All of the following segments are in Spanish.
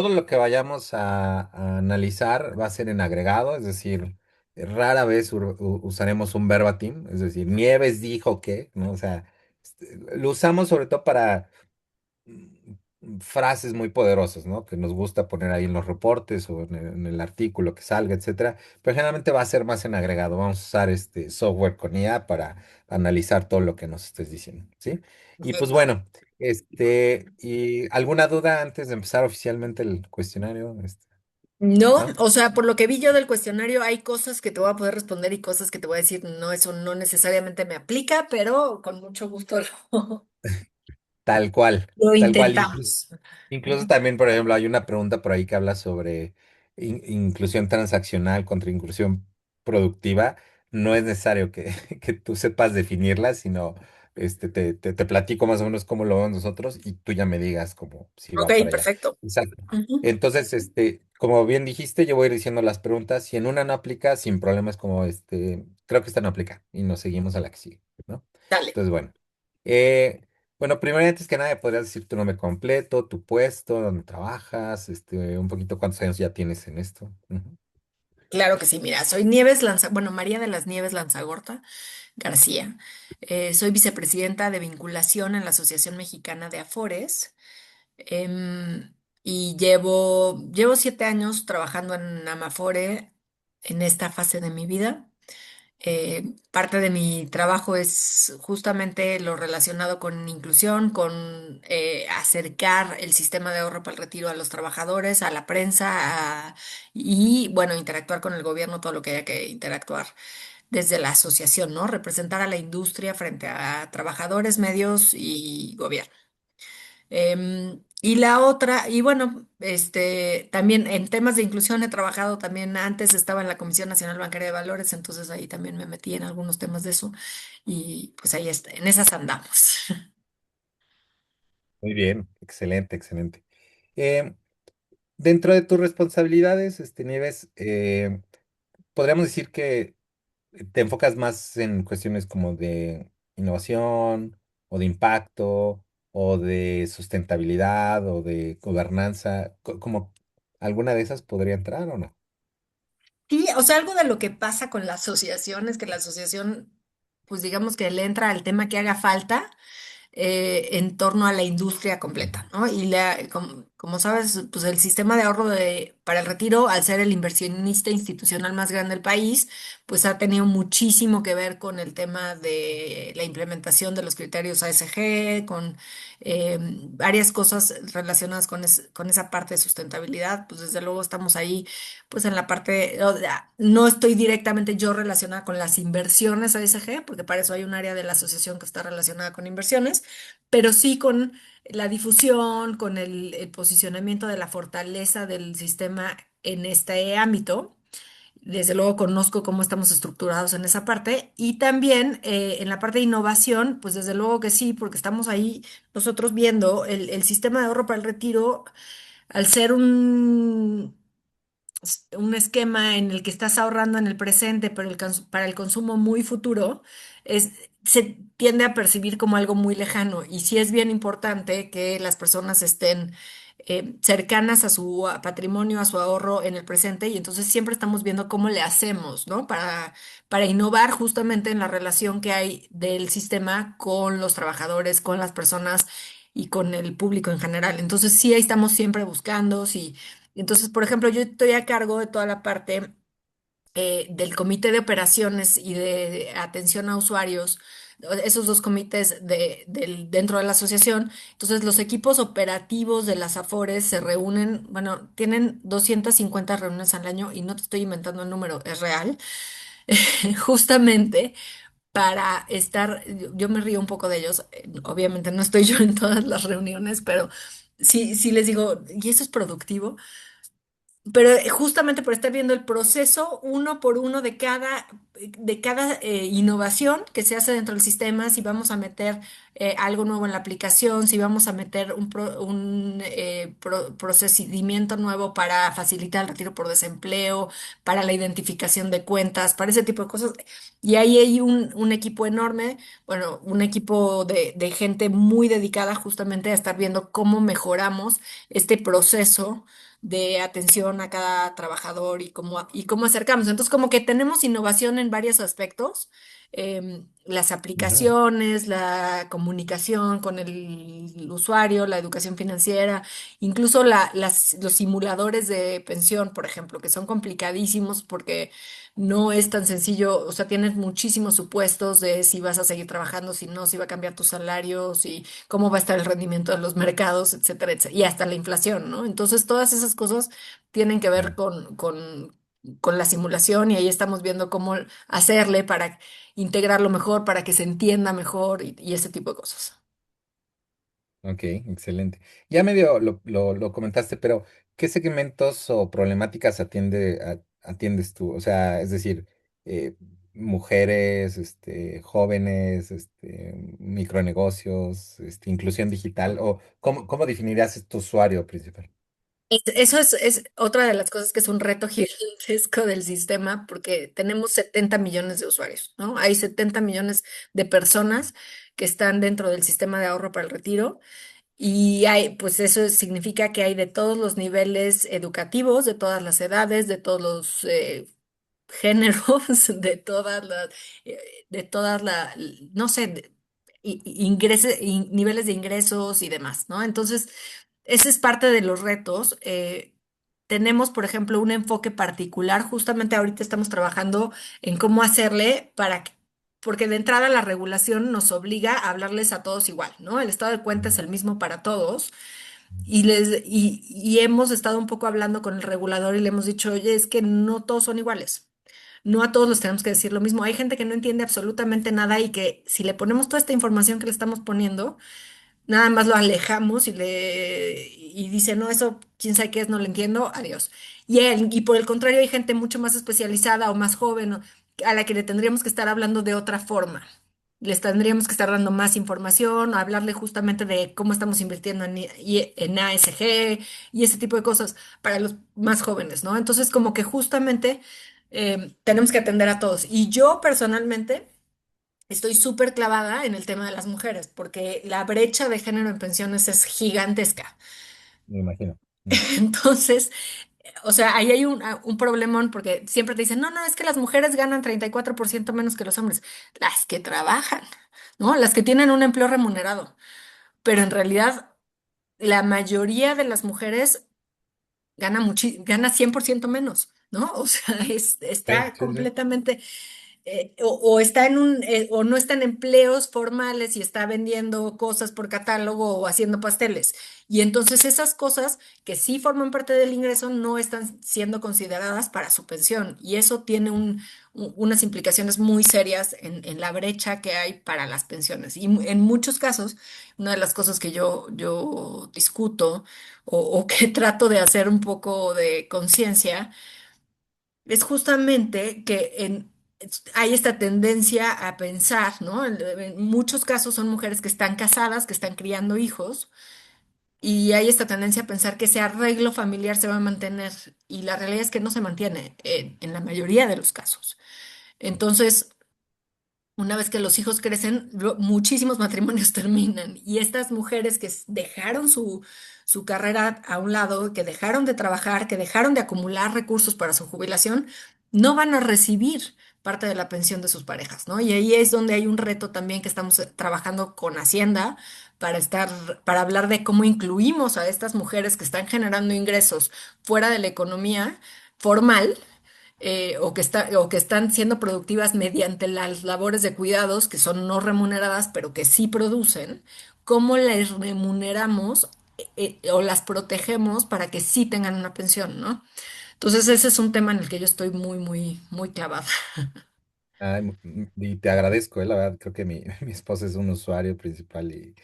todo lo que vayamos a analizar va a ser en agregado, es decir, rara vez usaremos un verbatim, es decir, Nieves dijo que, ¿no? O sea, lo usamos sobre todo para frases muy poderosas, ¿no? Que nos gusta poner ahí en los reportes o en el artículo que salga, etcétera. Pero generalmente va a ser más en agregado. Vamos a usar este software con IA para analizar todo lo que nos estés diciendo, ¿sí? Y pues Perfecto. bueno, ¿y alguna duda antes de empezar oficialmente el cuestionario? No, ¿No? o sea, por lo que vi yo del cuestionario, hay cosas que te voy a poder responder y cosas que te voy a decir, no, eso no necesariamente me aplica, pero con mucho gusto lo, Tal cual, lo tal cual. intentamos. Incluso también, por ejemplo, hay una pregunta por ahí que habla sobre inclusión transaccional contra inclusión productiva. No es necesario que, que tú sepas definirla, sino te platico más o menos cómo lo vemos nosotros y tú ya me digas como si Ok, va para allá. perfecto. Exacto. Ujú. Entonces, como bien dijiste, yo voy a ir diciendo las preguntas. Si en una no aplica, sin problemas, como creo que esta no aplica y nos seguimos a la que sigue, ¿no? Dale, Entonces, bueno. Eh, bueno, primero, antes que nada, podrías decir tu nombre completo, tu puesto, dónde trabajas, un poquito cuántos años ya tienes en esto. Ujú. claro que sí. Mira, soy bueno, María de las Nieves Lanzagorta García. Soy vicepresidenta de vinculación en la Asociación Mexicana de Afores. Y llevo 7 años trabajando en Amafore en esta fase de mi vida. Parte de mi trabajo es justamente lo relacionado con inclusión, con acercar el sistema de ahorro para el retiro a los trabajadores, a la prensa, y bueno, interactuar con el gobierno, todo lo que haya que interactuar desde la asociación, ¿no? Representar a la industria frente a trabajadores, medios y gobierno. Y la otra, y bueno, también en temas de inclusión he trabajado también antes, estaba en la Comisión Nacional Bancaria de Valores, entonces ahí también me metí en algunos temas de eso y pues ahí está, en esas andamos. Muy bien, excelente, excelente. Eh, Dentro de tus responsabilidades, Nieves, podríamos decir que te enfocas más en cuestiones como de innovación o de impacto o de sustentabilidad o de gobernanza, como alguna de esas podría entrar o no. Sí, o sea, algo de lo que pasa con la asociación es que la asociación, pues digamos que le entra al tema que haga falta en torno a la industria Ujú. completa, ¿no? Y como sabes, pues el sistema de ahorro para el retiro, al ser el inversionista institucional más grande del país, pues ha tenido muchísimo que ver con el tema de la implementación de los criterios ASG, con varias cosas relacionadas con esa parte de sustentabilidad. Pues desde luego estamos ahí, pues en la parte, no estoy directamente yo relacionada con las inversiones ASG, porque para eso hay un área de la asociación que está relacionada con inversiones, pero sí con la difusión, con el posicionamiento de la fortaleza del sistema en este ámbito. Desde luego conozco cómo estamos estructurados en esa parte y también en la parte de innovación, pues desde luego que sí, porque estamos ahí nosotros viendo el sistema de ahorro para el retiro, al ser un esquema en el que estás ahorrando en el presente, pero para el consumo muy futuro, es, se tiende a percibir como algo muy lejano. Y sí es bien importante que las personas estén cercanas a su patrimonio, a su ahorro en el presente. Y entonces siempre estamos viendo cómo le hacemos, ¿no? Para innovar justamente en la relación que hay del sistema con los trabajadores, con las personas y con el público en general. Entonces sí, ahí estamos siempre buscando, sí. Entonces, por ejemplo, yo estoy a cargo de toda la parte del comité de operaciones y de atención a usuarios, esos dos comités dentro de la asociación. Entonces, los equipos operativos de las AFORES se reúnen, bueno, tienen 250 reuniones al año y no te estoy inventando el número, es real, justamente para estar, yo me río un poco de ellos, obviamente no estoy yo en todas las reuniones, pero sí, sí les digo, ¿y eso es productivo? Pero justamente por estar viendo el proceso uno por uno de cada innovación que se hace dentro del sistema, si vamos a meter algo nuevo en la aplicación, si vamos a meter un procedimiento nuevo para facilitar el retiro por desempleo, para la identificación de cuentas, para ese tipo de cosas. Y ahí hay un equipo enorme, bueno, un equipo de gente muy dedicada justamente a estar viendo cómo mejoramos este proceso de atención a cada trabajador y cómo acercamos. Entonces, como que tenemos innovación en varios aspectos. Las Ujú. aplicaciones, la comunicación con el usuario, la educación financiera, incluso los simuladores de pensión, por ejemplo, que son complicadísimos porque no es tan sencillo, o sea, tienes muchísimos supuestos de si vas a seguir trabajando, si no, si va a cambiar tu salario, si cómo va a estar el rendimiento de los mercados, etcétera, etcétera, y hasta la inflación, ¿no? Entonces, todas esas cosas tienen que ver Claro. con la simulación y ahí estamos viendo cómo hacerle para integrarlo mejor, para que se entienda mejor y ese tipo de cosas. Ok, excelente. Ya medio lo comentaste, pero ¿qué segmentos o problemáticas atiendes tú? O sea, es decir, eh, mujeres, jóvenes, micronegocios, inclusión digital, o ¿cómo definirías tu usuario principal? Eso es otra de las cosas que es un reto gigantesco del sistema, porque tenemos 70 millones de usuarios, ¿no? Hay 70 millones de personas que están dentro del sistema de ahorro para el retiro y hay, pues eso significa que hay de todos los niveles educativos, de todas las edades, de todos los géneros, eh, de todas la, no sé, niveles de ingresos y demás, ¿no? Entonces, ese es parte de los retos. Tenemos, por ejemplo, un enfoque particular. Justamente ahorita estamos trabajando en cómo hacerle porque de entrada la regulación nos obliga a hablarles a todos igual, ¿no? El estado de cuenta es el mismo para todos. Y hemos estado un poco hablando con el regulador y le hemos dicho, oye, es que no todos son iguales. No a todos les tenemos que decir lo mismo. Hay gente que no entiende absolutamente nada y que si le ponemos toda esta información que le estamos poniendo, nada más lo alejamos y dice, no, eso quién sabe qué es, no lo entiendo, adiós. Y por el contrario, hay gente mucho más especializada o más joven a la que le tendríamos que estar hablando de otra forma. Les tendríamos que estar dando más información, hablarle justamente de cómo estamos invirtiendo en ASG y ese tipo de cosas para los más jóvenes, ¿no? Entonces, como que justamente tenemos que atender a todos. Y yo personalmente estoy súper clavada en el tema de las mujeres, porque la brecha de género en pensiones es gigantesca. Me imagino. Mm. Entonces, o sea, ahí hay un problemón porque siempre te dicen, no, no, es que las mujeres ganan 34% menos que los hombres. Las que trabajan, ¿no? Las que tienen un empleo remunerado. Pero en realidad, la mayoría de las mujeres gana 100% menos, ¿no? O sea, Sí, está sí, sí. completamente o está o no está en empleos formales y está vendiendo cosas por catálogo o haciendo pasteles. Y entonces esas cosas que sí forman parte del ingreso no están siendo consideradas para su pensión. Y eso tiene unas implicaciones muy serias en la brecha que hay para las pensiones. Y en muchos casos, una de las cosas que yo discuto o que trato de hacer un poco de conciencia, es justamente que hay esta tendencia a pensar, ¿no? En muchos casos son mujeres que están casadas, que están criando hijos, y hay esta tendencia a pensar que ese arreglo familiar se va a mantener, y la realidad es que no se mantiene en la mayoría de los casos. Entonces, una vez que los hijos crecen, muchísimos matrimonios terminan y estas mujeres que dejaron su carrera a un lado, que dejaron de trabajar, que dejaron de acumular recursos para su jubilación, no van a recibir parte de la pensión de sus parejas, ¿no? Y ahí es donde hay un reto también que estamos trabajando con Hacienda para hablar de cómo incluimos a estas mujeres que están generando ingresos fuera de la economía formal o que están siendo productivas mediante las labores de cuidados que son no remuneradas, pero que sí producen, ¿cómo les remuneramos o las protegemos para que sí tengan una pensión, ¿no? Entonces ese es un tema en el que yo estoy muy, muy, muy clavada. Ay, y te agradezco, la verdad, creo que mi esposa es un usuario principal y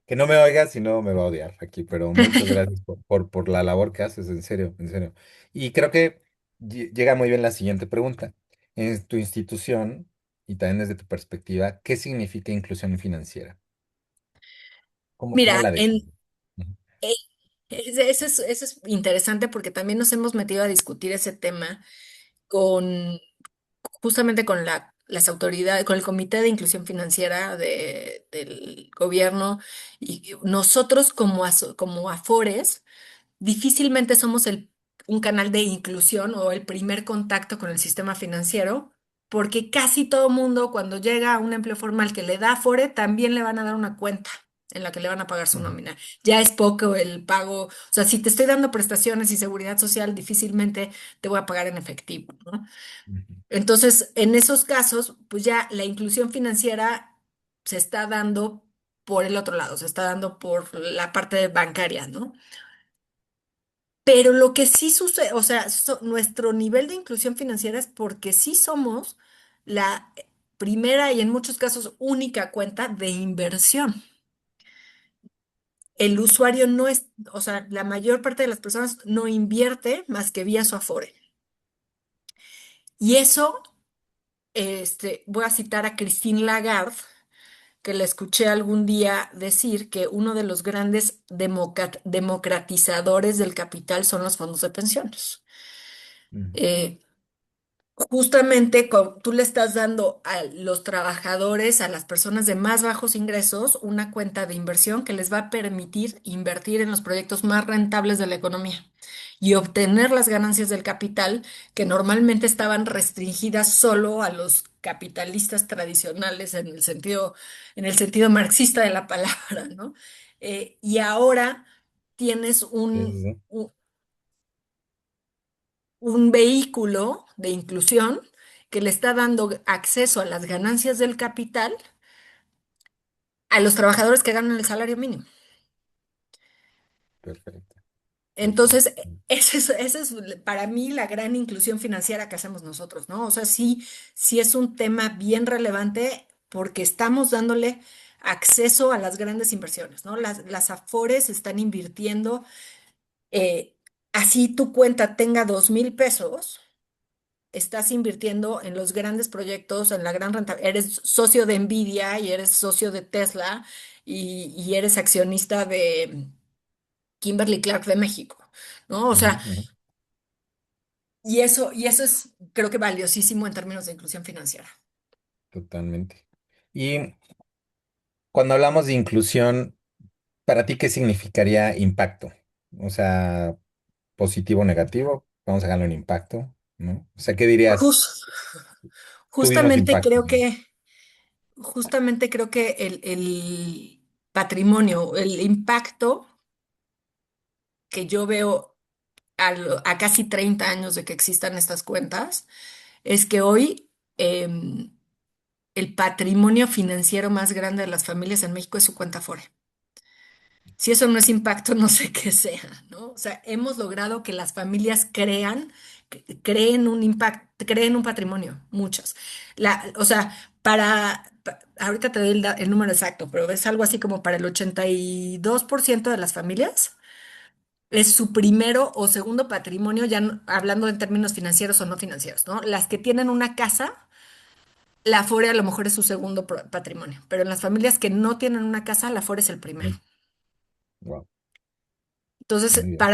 que no me oiga, si no me va a odiar aquí, pero muchas gracias por la labor que haces, en serio, en serio. Y creo que llega muy bien la siguiente pregunta. En tu institución, y también desde tu perspectiva, ¿qué significa inclusión financiera? ¿Cómo Mira, la defines? Ujú. eh, eso es interesante porque también nos hemos metido a discutir ese tema con justamente con las autoridades, con el Comité de Inclusión Financiera del gobierno y nosotros como Afores. difícilmente somos un canal de inclusión o el primer contacto con el sistema financiero, porque casi todo mundo cuando llega a un empleo formal que le da Afore, también le van a dar una cuenta en la que le van a pagar su Ujú, nómina. Ya es poco el pago, o sea, si te estoy dando prestaciones y seguridad social, difícilmente te voy a pagar en efectivo, ¿no? ujú, Entonces, en esos casos, pues ya la inclusión financiera se está dando por el otro lado, se está dando por la parte bancaria, ¿no? Pero lo que sí sucede, o sea, nuestro nivel de inclusión financiera es porque sí somos la primera y en muchos casos única cuenta de inversión. El usuario no es, o sea, la mayor parte de las personas no invierte más que vía su Afore. Y eso, voy a citar a Christine Lagarde, que la escuché algún día decir que uno de los grandes democratizadores del capital son los fondos de pensiones. ujú. Eh, Justamente tú le estás dando a los trabajadores, a las personas de más bajos ingresos, una cuenta de inversión que les va a permitir invertir en los proyectos más rentables de la economía y obtener las ganancias del capital que normalmente estaban restringidas solo a los capitalistas tradicionales en el sentido marxista de la palabra, ¿no? Y ahora tienes Sí, sí, sí. un vehículo de inclusión que le está dando acceso a las ganancias del capital a los trabajadores que ganan el salario mínimo. Perfecto, perfecto. Entonces, esa es para mí la gran inclusión financiera que hacemos nosotros, ¿no? O sea, sí, sí es un tema bien relevante porque estamos dándole acceso a las grandes inversiones, ¿no? Las Afores están invirtiendo, eh, así tu cuenta tenga 2,000 pesos, estás invirtiendo en los grandes proyectos, en la gran rentabilidad. Eres socio de Nvidia y eres socio de Tesla y eres accionista de Kimberly Clark de México, ¿no? O Ujú, sea, ujú. y eso es, creo que valiosísimo en términos de inclusión financiera. Totalmente. Y cuando hablamos de inclusión, ¿para ti qué significaría impacto? O sea, positivo o negativo, vamos a dejarlo en impacto, ¿no? O sea, ¿qué dirías? Jus- Tuvimos justamente impacto. creo que, justamente creo que el patrimonio, el impacto que yo veo a casi 30 años de que existan estas cuentas, es que hoy em, el patrimonio financiero más grande de las familias en México es su cuenta Afore. Si eso no es impacto, no sé qué sea, ¿no? O sea, hemos logrado que las familias creen un impacto, creen un patrimonio, muchas. O sea, ahorita te doy el número exacto, pero es algo así como para el 82% de las familias es su primero o segundo patrimonio, ya hablando en términos financieros o no financieros, ¿no? Las que tienen una casa, la Afore a lo mejor es su segundo patrimonio, pero en las familias que no tienen una casa, la Afore es el primero. Wow, Entonces, muy bien.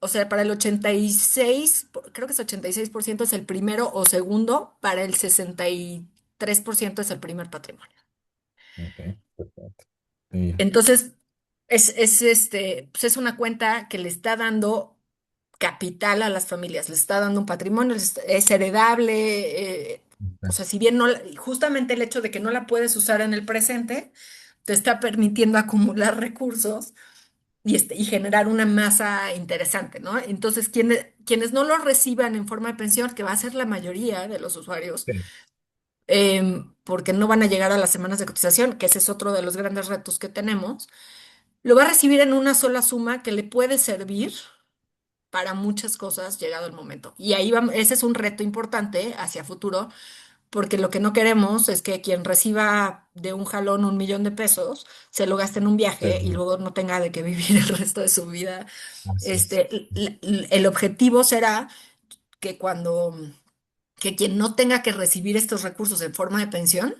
o sea, para el 86, creo que es 86% es el primero o segundo, para el 63% es el primer patrimonio. Ok, perfecto. Muy bien. Entonces, pues es una cuenta que le está dando capital a las familias, le está dando un patrimonio, es heredable, o sea, si bien no, justamente el hecho de que no la puedes usar en el presente, te está permitiendo acumular recursos y generar una masa interesante, ¿no? Entonces, quienes no lo reciban en forma de pensión, que va a ser la mayoría de los usuarios, Sí, porque no van a llegar a las semanas de cotización, que ese es otro de los grandes retos que tenemos, lo va a recibir en una sola suma que le puede servir para muchas cosas llegado el momento. Y ahí vamos, ese es un reto importante hacia futuro, porque lo que no queremos es que quien reciba de un jalón 1,000,000 de pesos se lo gaste en un sí, viaje y sí, luego no tenga de qué vivir el resto de su vida. así es. El objetivo será que que quien no tenga que recibir estos recursos en forma de pensión,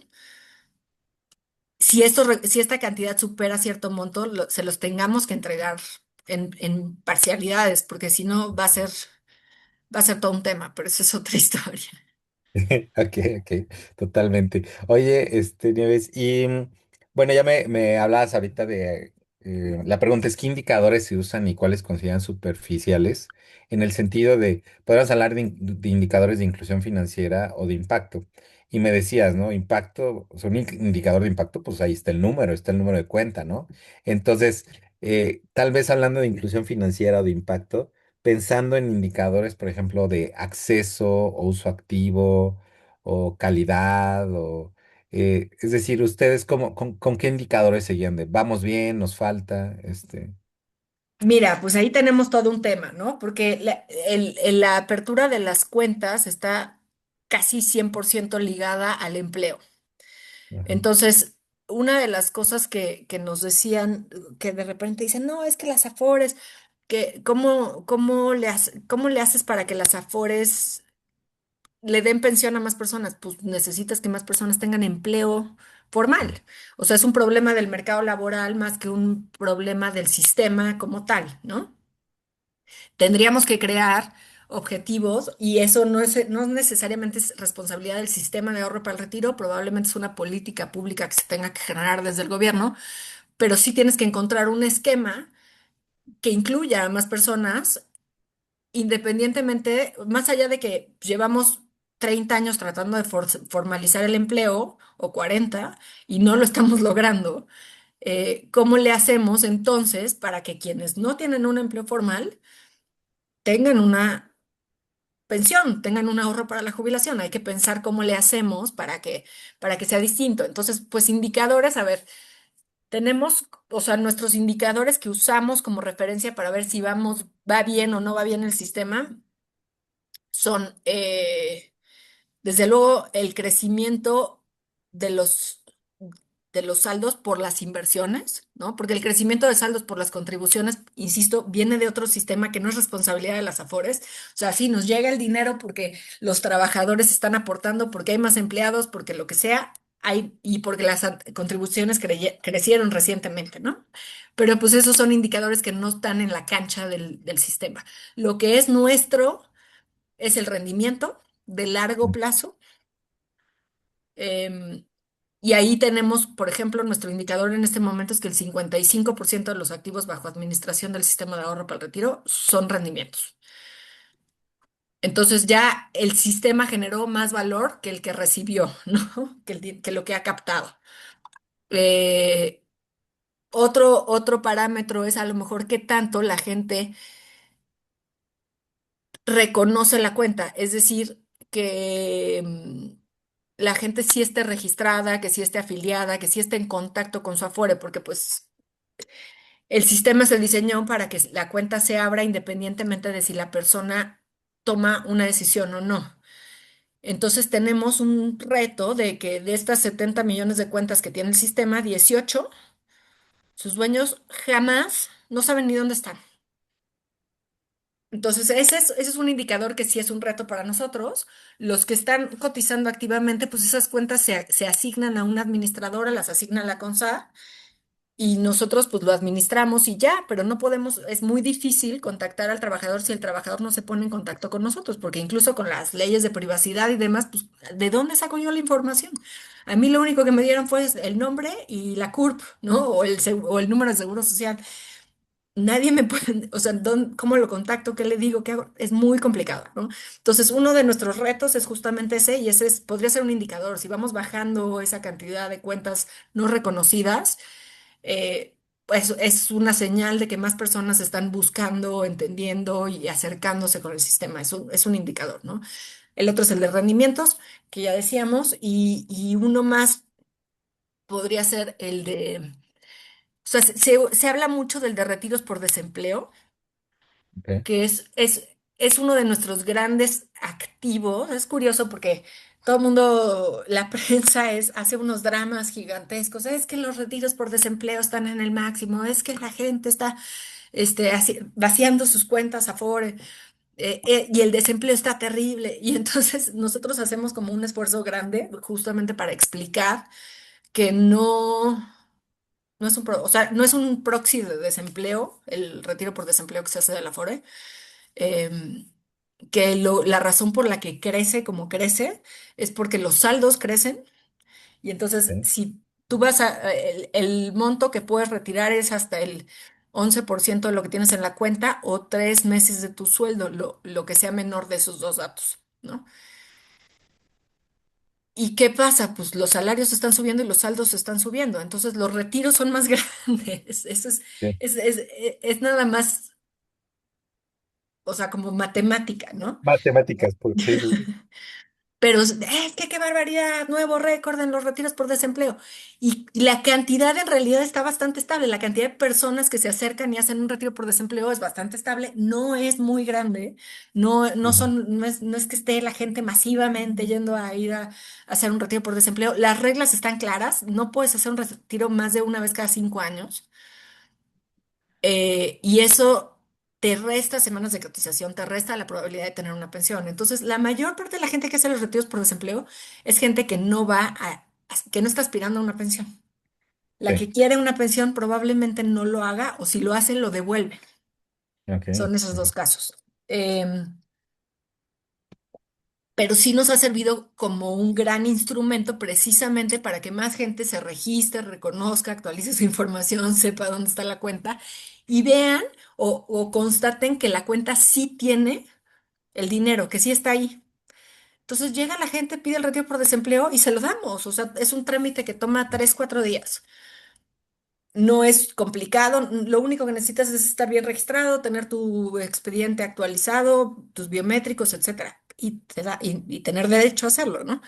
si esta cantidad supera cierto monto, se los tengamos que entregar en parcialidades, porque si no va a ser todo un tema, pero eso es otra historia. Ok, ok, totalmente. Oye, Nieves, y bueno, ya me hablabas ahorita de la pregunta es, ¿qué indicadores se usan y cuáles consideran superficiales? En el sentido de, podemos hablar de indicadores de inclusión financiera o de impacto. Y me decías, ¿no? Impacto, o sea, un indicador de impacto, pues ahí está el número de cuenta, ¿no? Entonces, tal vez hablando de inclusión financiera o de impacto, pensando en indicadores, por ejemplo, de acceso o uso activo o calidad o es decir, ustedes con qué indicadores se guían de vamos bien, nos falta, Mira, pues ahí tenemos todo un tema, ¿no? Porque la apertura de las cuentas está casi 100% ligada al empleo. ajá, Entonces, una de las cosas que nos decían, que de repente dicen, no, es que las Afores, que cómo le haces para que las Afores le den pensión a más personas? Pues necesitas que más personas tengan empleo sí, formal. O sea, es un problema del mercado laboral más que un problema del sistema como tal, ¿no? Tendríamos que crear objetivos y eso no necesariamente es responsabilidad del sistema de ahorro para el retiro, probablemente es una política pública que se tenga que generar desde el gobierno, pero sí tienes que encontrar un esquema que incluya a más personas, independientemente, más allá de que llevamos 30 años tratando de formalizar el empleo o 40 y no lo estamos logrando. ¿Cómo le hacemos entonces para que quienes no tienen un empleo formal tengan una pensión, tengan un ahorro para la jubilación? Hay que pensar cómo le hacemos para que sea distinto. Entonces, pues indicadores, a ver, tenemos, o sea, nuestros indicadores que usamos como referencia para ver si va bien o no va bien el sistema son, desde luego, el crecimiento de los saldos por las inversiones, ¿no? Porque el crecimiento de saldos por las contribuciones, insisto, viene de otro sistema que no es responsabilidad de las Afores. O sea, sí, nos llega el dinero porque los trabajadores están aportando, porque hay más empleados, porque lo que sea, y porque las contribuciones crecieron recientemente, ¿no? Pero pues esos son indicadores que no están en la cancha del sistema. Lo que es nuestro es el rendimiento de largo plazo. em, y ahí tenemos, por ejemplo, nuestro indicador en este momento es que el 55% de los activos bajo administración del sistema de ahorro para el retiro son rendimientos. Entonces ya el sistema generó más valor que el que recibió, ¿no? Que lo que ha captado. Eh, otro parámetro es a lo mejor qué tanto la gente reconoce la cuenta, es decir, que la gente sí esté registrada, que sí esté afiliada, que sí esté en contacto con su Afore, porque pues el sistema se diseñó para que la cuenta se abra independientemente de si la persona toma una decisión o no. Entonces tenemos un reto de que de estas 70 millones de cuentas que tiene el sistema, 18, sus dueños jamás no saben ni dónde están. Entonces, ese es un indicador que sí es un reto para nosotros. Los que están cotizando activamente, pues esas cuentas se asignan a una administradora, las asigna la CONSAR y nosotros pues lo administramos y ya, pero no podemos, es muy difícil contactar al trabajador si el trabajador no se pone en contacto con nosotros, porque incluso con las leyes de privacidad y demás, pues ¿de dónde saco yo la información? A mí lo único que me dieron fue el nombre y la CURP, ¿no? O el número de seguro social. Nadie me puede, o sea, ¿cómo lo contacto? ¿Qué le digo? ¿Qué hago? Es muy complicado, ¿no? Entonces, uno de nuestros retos es justamente ese, y ese podría ser un indicador. Si vamos bajando esa cantidad de cuentas no reconocidas, pues es una señal de que más personas están buscando, entendiendo y acercándose con el sistema. Es un indicador, ¿no? El otro es el de rendimientos, que ya decíamos, y uno más podría ser el de, o sea, se habla mucho del de retiros por desempleo, ok, que es uno de nuestros grandes activos. Es curioso porque todo el mundo, la prensa hace unos dramas gigantescos. Es que los retiros por desempleo están en el máximo, es que la gente está vaciando sus cuentas Afore, y el desempleo está terrible. Y entonces nosotros hacemos como un esfuerzo grande justamente para explicar que no es o sea, no es un proxy de desempleo, el retiro por desempleo que se hace de la Afore, em, que la razón por la que crece como crece es porque los saldos crecen y entonces ok, Tú vas a, el monto que puedes retirar es hasta el 11% de lo que tienes en la cuenta o 3 meses de tu sueldo, lo que sea menor de esos dos datos, ¿no? ¿Y qué pasa? Pues los salarios están subiendo y los saldos están subiendo, entonces los retiros son más grandes. Eso Sí. es nada más, o sea, como matemática, ¿no? Matemáticas, sí, sí, sí. Pero es que qué barbaridad, nuevo récord en los retiros por desempleo. Y la cantidad en realidad está bastante estable. La cantidad de personas que se acercan y hacen un retiro por desempleo es bastante estable. No es muy grande. Ujú. No es que esté la gente masivamente yendo a ir a hacer un retiro por desempleo. Las reglas están claras. No puedes hacer un retiro más de una vez cada 5 años. Y eso te resta semanas de cotización, te resta la probabilidad de tener una pensión. Entonces, la mayor parte de la gente que hace los retiros por desempleo es gente que no que no está aspirando a una pensión. La Sí, que quiere una pensión probablemente no lo haga o si lo hace, lo devuelve. ok. Son esos Ujú. dos casos. Pero sí nos ha servido como un gran instrumento precisamente para que más gente se registre, reconozca, actualice su información, sepa dónde está la cuenta y vean o constaten que la cuenta sí tiene el dinero, que sí está ahí. Entonces llega la gente, pide el retiro por desempleo y se lo damos. O sea, es un trámite que toma 3, 4 días. No es complicado, lo único que necesitas es estar bien registrado, tener tu expediente actualizado, tus biométricos, etcétera, y tener derecho a hacerlo, ¿no?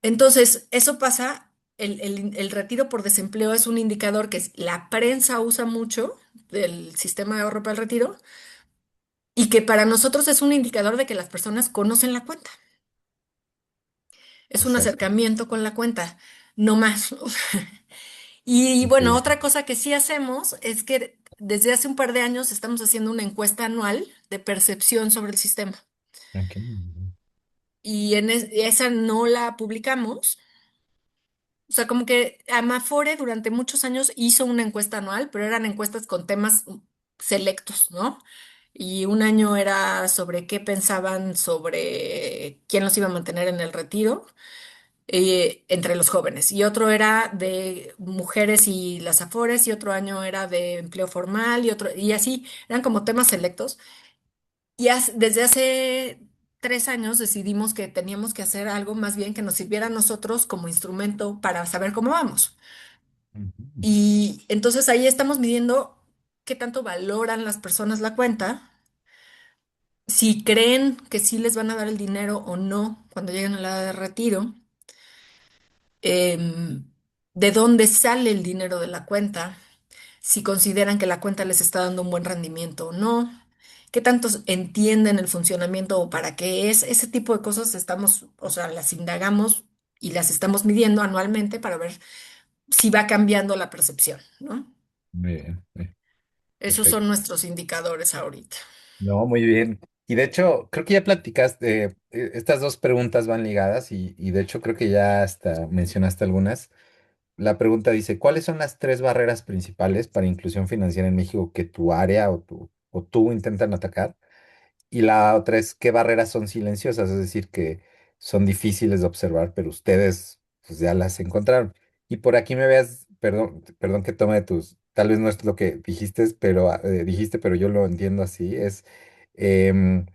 Entonces, eso pasa, el retiro por desempleo es un indicador que la prensa usa mucho del sistema de ahorro para el retiro y que para nosotros es un indicador de que las personas conocen la cuenta. Es un Exacto. acercamiento con la cuenta, no más. Y Ok, bueno, otra cosa que sí hacemos es que desde hace un par de años estamos haciendo una encuesta anual de percepción sobre el sistema. ok. Y esa no la publicamos. O sea, como que Amafore durante muchos años hizo una encuesta anual, pero eran encuestas con temas selectos, ¿no? Y un año era sobre qué pensaban sobre quién los iba a mantener en el retiro entre los jóvenes. Y otro era de mujeres y las afores, y otro año era de empleo formal, y así, eran como temas selectos. Y desde hace 3 años decidimos que teníamos que hacer algo más bien que nos sirviera a nosotros como instrumento para saber cómo vamos. Ujú. Y entonces ahí estamos midiendo qué tanto valoran las personas la cuenta, si creen que sí les van a dar el dinero o no cuando lleguen a la edad de retiro, em, de dónde sale el dinero de la cuenta, si consideran que la cuenta les está dando un buen rendimiento o no, qué tantos entienden el funcionamiento o para qué es. Ese tipo de cosas estamos, o sea, las indagamos y las estamos midiendo anualmente para ver si va cambiando la percepción, ¿no? Bien, Esos son perfecto. nuestros indicadores ahorita. No, muy bien. Y de hecho, creo que ya platicaste, estas dos preguntas van ligadas y de hecho creo que ya hasta mencionaste algunas. La pregunta dice, ¿cuáles son las tres barreras principales para inclusión financiera en México que tu área o tú intentan atacar? Y la otra es, ¿qué barreras son silenciosas? Es decir, que son difíciles de observar, pero ustedes pues ya las encontraron. Y por aquí me veas, perdón que tome de tus, tal vez no es lo que dijiste, pero yo lo entiendo así, es em,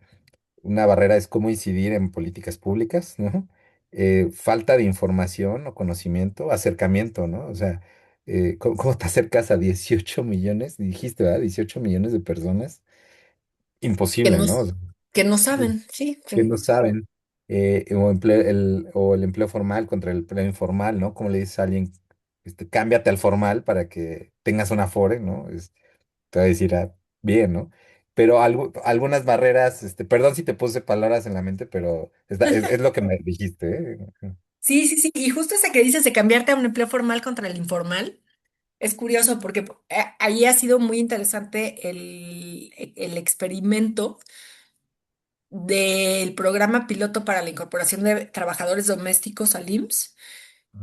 una barrera es cómo incidir en políticas públicas, ¿no? Falta de información o conocimiento, acercamiento, ¿no? O sea, ¿cómo te acercas a 18 millones? Dijiste, ¿verdad? 18 millones de personas. Que Imposible, no, ¿no? que no saben, sí. Que no saben, o el empleo formal contra el empleo informal, ¿no? Como le dices a alguien, cámbiate al formal para que tengas una Afore, ¿no? Te va a decir, ah, bien, ¿no? Pero algunas barreras, perdón si te puse palabras en la mente, pero es lo que me dijiste, ¿eh? Sí, sí, sí. Y justo esa que dices de cambiarte a un empleo formal contra el informal, es curioso porque ahí ha sido muy interesante el experimento del programa piloto para la incorporación de trabajadores domésticos al IMSS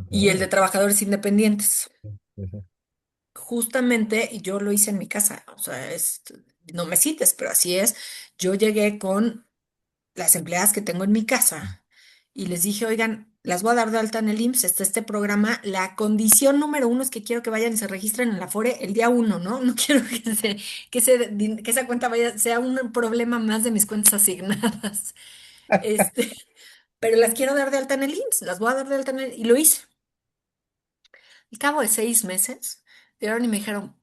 y el de Ujú. trabajadores independientes. Ujú. Justamente yo lo hice en mi casa, o sea, no me cites, pero así es. Yo llegué con las empleadas que tengo en mi casa y les dije, oigan, las voy a dar de alta en el IMSS, está este programa. La condición número uno es que quiero que vayan y se registren en la Afore el día uno, ¿no? No quiero que esa cuenta sea un problema más de mis cuentas asignadas. Este, pero las quiero dar de alta en el IMSS, las voy a dar de alta y lo hice. Al cabo de 6 meses, llegaron y me dijeron,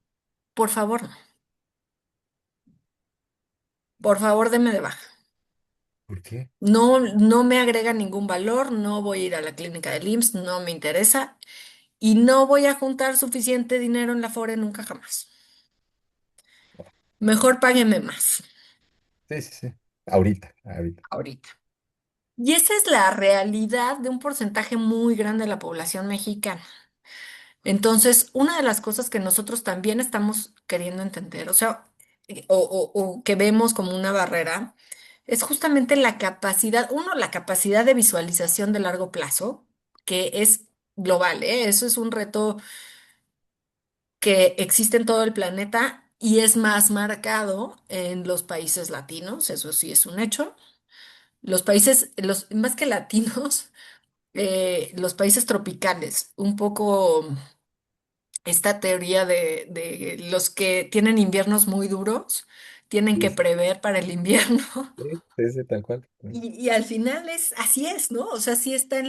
por favor, no, por favor, deme de baja. ¿Por qué? No, no me agrega ningún valor, no voy a ir a la clínica del IMSS, no me interesa y no voy a juntar suficiente dinero en la Afore nunca jamás. Mejor págueme más Sí, sí, sí. Ahorita, ahorita. ahorita. Y esa es la realidad de un porcentaje muy grande de la población mexicana. Entonces, una de las cosas que nosotros también estamos queriendo entender, o sea, o que vemos como una barrera, es justamente la capacidad, uno, la capacidad de visualización de largo plazo, que es global, ¿eh? Eso es un reto que existe en todo el planeta y es más marcado en los países latinos, eso sí es un hecho. Los países, más que latinos, los países tropicales, un poco esta teoría de los que tienen inviernos muy duros, tienen Sí, que sí, prever para el invierno. sí, sí, sí, tal cual. Y al final así es, ¿no? O sea, sí está en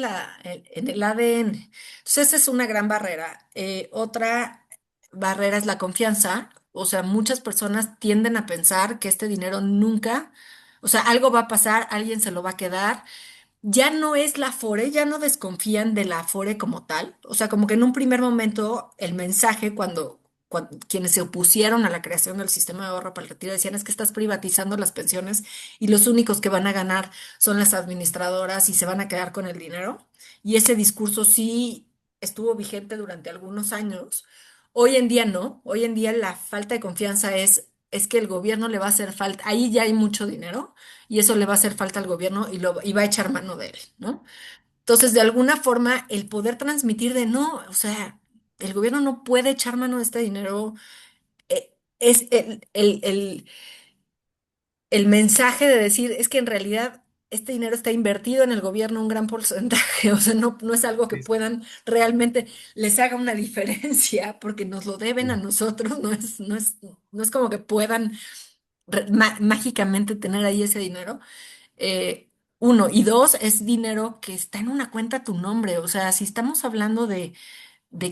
el ADN. Entonces, esa es una gran barrera. Otra barrera es la confianza. O sea, muchas personas tienden a pensar que este dinero nunca, o sea, algo va a pasar, alguien se lo va a quedar. Ya no es la Afore, ya no desconfían de la Afore como tal. O sea, como que en un primer momento el mensaje cuando quienes se opusieron a la creación del sistema de ahorro para el retiro decían es que estás privatizando las pensiones y los únicos que van a ganar son las administradoras y se van a quedar con el dinero. Y ese discurso sí estuvo vigente durante algunos años. Hoy en día no. Hoy en día la falta de confianza es que el gobierno le va a hacer falta. Ahí ya hay mucho dinero y eso le va a hacer falta al gobierno y va a echar mano de él, ¿no? Entonces, de alguna forma, el poder transmitir de no, o sea, el gobierno no puede echar mano de este dinero, es el mensaje de decir, es que en realidad este dinero está invertido en el gobierno un gran porcentaje, o sea, no, no es algo que Sí, puedan realmente les haga una diferencia porque nos lo deben a sí, nosotros, no es como que puedan mágicamente tener ahí ese dinero. eh, Uno, y dos, es dinero que está en una cuenta a tu nombre. O sea, si estamos hablando de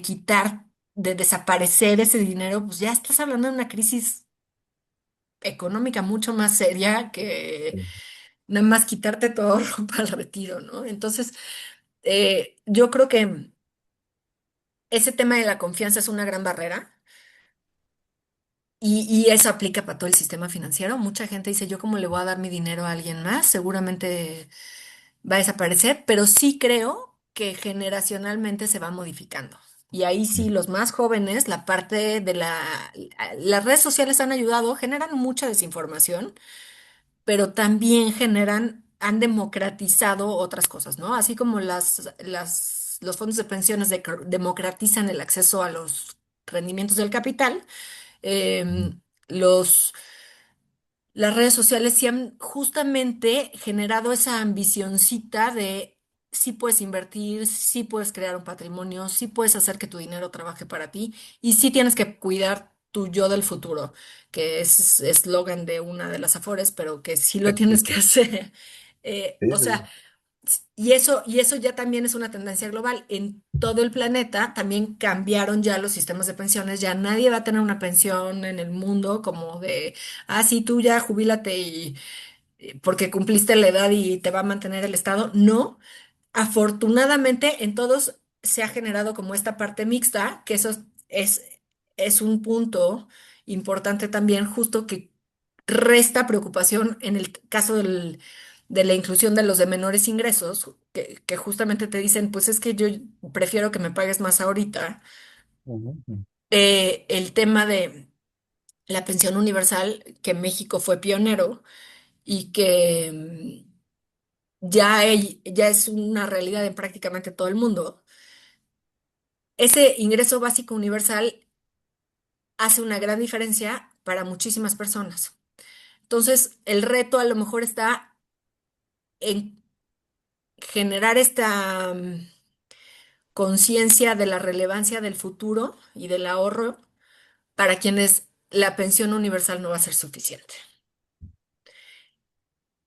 quitar, de desaparecer ese dinero, pues ya estás hablando de una crisis económica mucho más seria que sí. nada más quitarte tu ahorro para el retiro, ¿no? Entonces, yo creo que ese tema de la confianza es una gran barrera. Y eso aplica para todo el sistema financiero. Mucha gente dice, ¿yo cómo le voy a dar mi dinero a alguien más? Seguramente va a desaparecer, pero sí creo que generacionalmente se va modificando. Y ahí sí, los más jóvenes, la parte de las redes sociales han ayudado, generan mucha desinformación, pero también han democratizado otras cosas, ¿no? Así como los fondos de pensiones democratizan el acceso a los rendimientos del capital, Ujú. em, los las redes sociales sí han justamente generado esa ambicioncita de sí puedes invertir, sí puedes crear un patrimonio, sí puedes hacer que tu dinero trabaje para ti y sí tienes que cuidar tu yo del futuro, que es eslogan de una de las Afores, pero que sí lo Sí, tienes que sí, hacer. sí, O sea, sí, y eso ya también es una tendencia global. En todo el planeta también cambiaron ya los sistemas de pensiones. Ya nadie va a tener una pensión en el mundo como de, ah, sí, tú ya jubílate y porque cumpliste la edad y te va a mantener el Estado. No. Afortunadamente, en todos se ha generado como esta parte mixta, que eso es, es un punto importante también, justo que resta preocupación en el caso de la inclusión de los de menores ingresos, que justamente te dicen, pues es que yo prefiero que me pagues más ahorita. ujú, ujú. El tema de la pensión universal, que México fue pionero y que ya es una realidad en prácticamente todo el mundo. Ese ingreso básico universal hace una gran diferencia para muchísimas personas. Entonces, el reto a lo mejor está en generar esta conciencia de la relevancia del futuro y del ahorro para quienes la pensión universal no va a ser suficiente.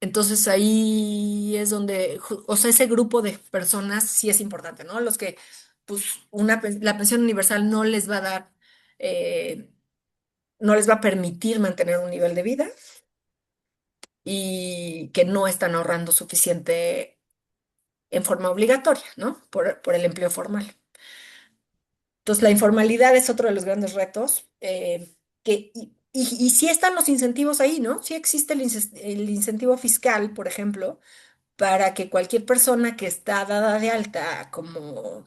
Entonces ahí es donde, o sea, ese grupo de personas sí es importante, ¿no? Los que, pues, la pensión universal no les va a dar, eh, no les va a permitir mantener un nivel de vida y que no están ahorrando suficiente en forma obligatoria, ¿no? Por el empleo formal. Entonces, la informalidad es otro de los grandes retos, y sí están los incentivos ahí, ¿no? Sí existe el incentivo fiscal, por ejemplo, para que cualquier persona que está dada de alta como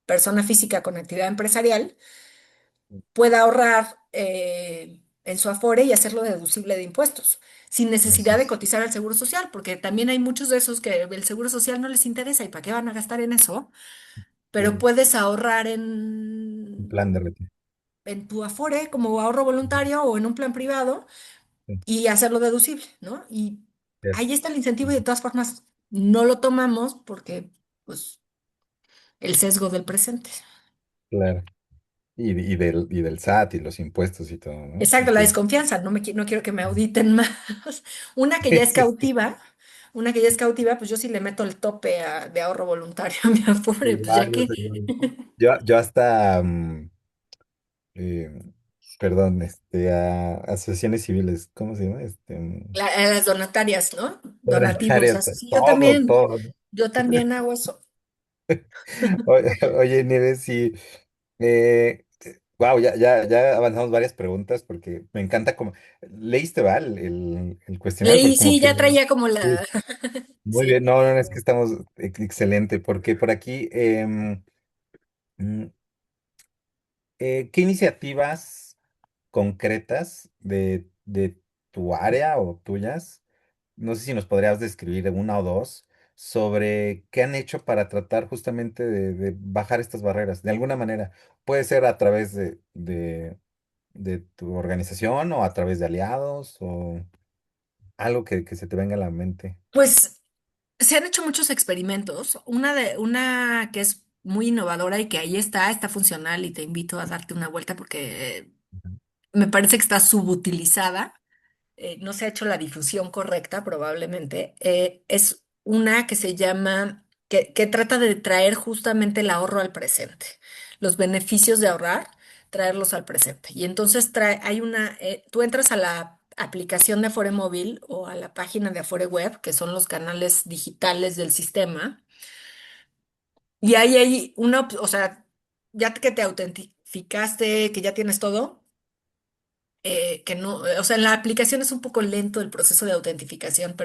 persona física con actividad empresarial pueda ahorrar en su Afore y hacerlo deducible de impuestos, sin Eso necesidad de es. cotizar al Seguro Social, porque también hay muchos de esos que el Seguro Social no les interesa y para qué van a gastar en eso, pero Sí, puedes ahorrar un plan de retiro. en tu Afore como ahorro voluntario o en un plan privado Sí, y hacerlo deducible, ¿no? Y cierto. ahí está el incentivo y de todas formas no lo tomamos porque, pues, el sesgo del presente. Claro. Y del SAT y los impuestos y todo, ¿no? Exacto, la Incluye. desconfianza, no quiero que me auditen más. Una que ya es cautiva, una que ya es cautiva, pues yo sí le meto el tope de ahorro voluntario a mi Afore, pues ya Igual, que yo hasta, eh, perdón, a asociaciones civiles, ¿cómo se llama? a las donatarias, ¿no? Donativos, Voluntarias, así. Sí, todo, todo, ¿no? yo también hago eso. Oye, Nieves, sí, wow, ya avanzamos varias preguntas porque me encanta como, ¿leíste, Val, el cuestionario? Leí, Porque como sí, que, ya traía como la, sí, muy sí. bien, no, no, no, es que estamos excelente, porque por aquí, mm, ¿qué iniciativas concretas de tu área o tuyas? No sé si nos podrías describir una o dos sobre qué han hecho para tratar justamente de bajar estas barreras, de alguna manera. Puede ser a través de tu organización o a través de aliados o algo que se te venga a la mente. Pues se han hecho muchos experimentos. Una que es muy innovadora y que ahí está funcional y te invito a darte una vuelta porque Ujú. me parece que está subutilizada. No se ha hecho la difusión correcta, probablemente. Es una que se llama, que trata de traer justamente el ahorro al presente, los beneficios de ahorrar, traerlos al presente. Y entonces tú entras a la aplicación de Afore Móvil o a la página de Afore Web, que son los canales digitales del sistema, y ahí hay o sea, ya que te autentificaste, que ya tienes todo que no, o sea, en la aplicación es un poco lento el proceso de autentificación,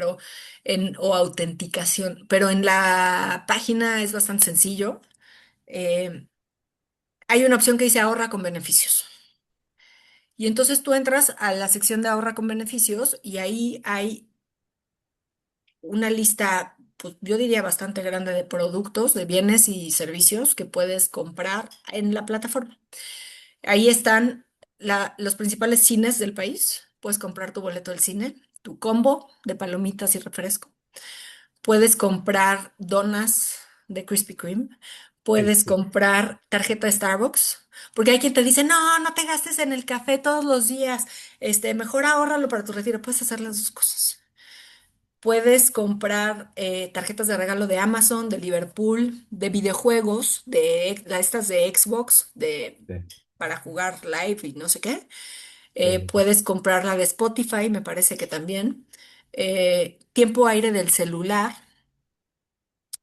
o autenticación, pero en la página es bastante sencillo. Eh, Hay una opción que dice ahorra con beneficios. Y entonces tú entras a la sección de ahorra con beneficios y ahí hay una lista, pues yo diría bastante grande de productos, de bienes y servicios que puedes comprar en la plataforma. Ahí están los principales cines del país. Puedes comprar tu boleto del cine, tu combo de palomitas y refresco. Puedes comprar donas de Krispy Kreme. Sí, Puedes sí, comprar tarjeta de Starbucks. Porque hay quien te dice, no, no te gastes en el café todos los días. Mejor ahórralo para tu retiro. Puedes hacer las dos cosas. Puedes comprar tarjetas de regalo de Amazon, de Liverpool, de videojuegos, estas de Xbox, sí, para jugar live y no sé qué. sí, Puedes comprar la de Spotify, me parece que también. Tiempo aire del celular,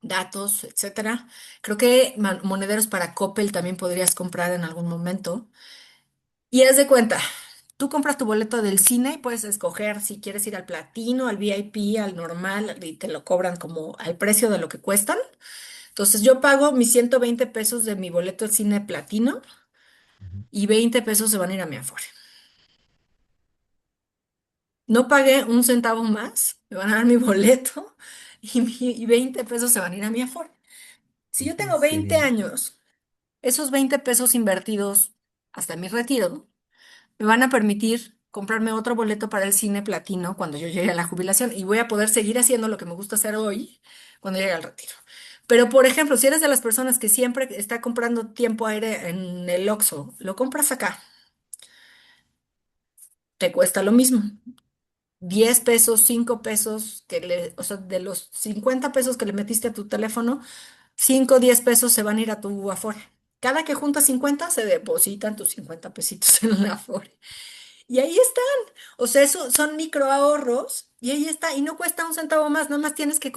datos, etcétera. Creo que monederos para Coppel también podrías comprar en algún momento. Y haz de cuenta, tú compras tu boleto del cine y puedes escoger si quieres ir al platino, al VIP, al normal, y te lo cobran como al precio de lo que cuestan. Entonces yo pago mis 120 pesos de mi boleto del cine platino ujú, y 20 pesos se van a ir a mi Afore. No pagué un centavo más, me van a dar mi boleto y 20 pesos se van a ir a mi Afore. Si yo tengo 20 buenísimo. años, esos 20 pesos invertidos hasta mi retiro me van a permitir comprarme otro boleto para el cine platino cuando yo llegue a la jubilación y voy a poder seguir haciendo lo que me gusta hacer hoy cuando llegue al retiro. Pero, por ejemplo, si eres de las personas que siempre está comprando tiempo aire en el Oxxo, lo compras acá, te cuesta lo mismo. 10 pesos, 5 pesos, o sea, de los 50 pesos que le metiste a tu teléfono, 5 o 10 pesos se van a ir a tu Afore. Cada que juntas 50 se depositan tus 50 pesitos en la Afore. Y ahí están. O sea, eso son micro ahorros y ahí está. Y no cuesta un centavo más, nada más tienes que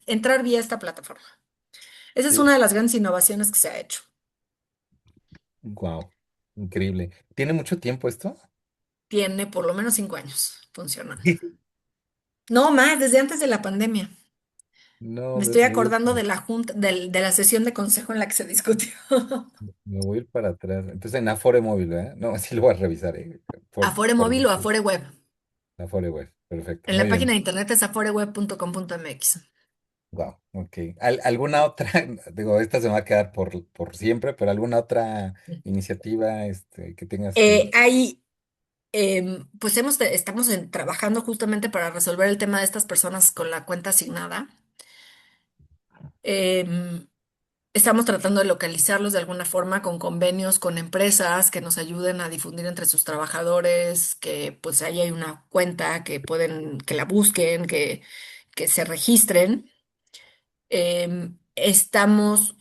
entrar vía esta plataforma. Esa es Sí. una de las grandes innovaciones que se ha hecho. Wow, increíble. ¿Tiene mucho tiempo esto? Tiene por lo menos 5 años funcionando. No más, desde antes de la pandemia. No, Me me, estoy me voy, acordando de la junta, de la sesión de consejo en la que se discutió. me voy a ir para atrás. Entonces en Afore móvil, ¿verdad? No, sí lo voy a revisar, Afore por móvil o gusto. Afore web. Afore web, perfecto, En la muy página bien. de internet es aforeweb.com.mx. Wow, ok. ¿Alguna otra, digo, esta se me va a quedar por siempre, pero alguna otra iniciativa que tengas que... Hay pues estamos trabajando justamente para resolver el tema de estas personas con la cuenta asignada. Em, Estamos tratando de localizarlos de alguna forma con convenios con empresas que nos ayuden a difundir entre sus trabajadores, que pues ahí hay una cuenta que pueden, que la busquen, que se registren.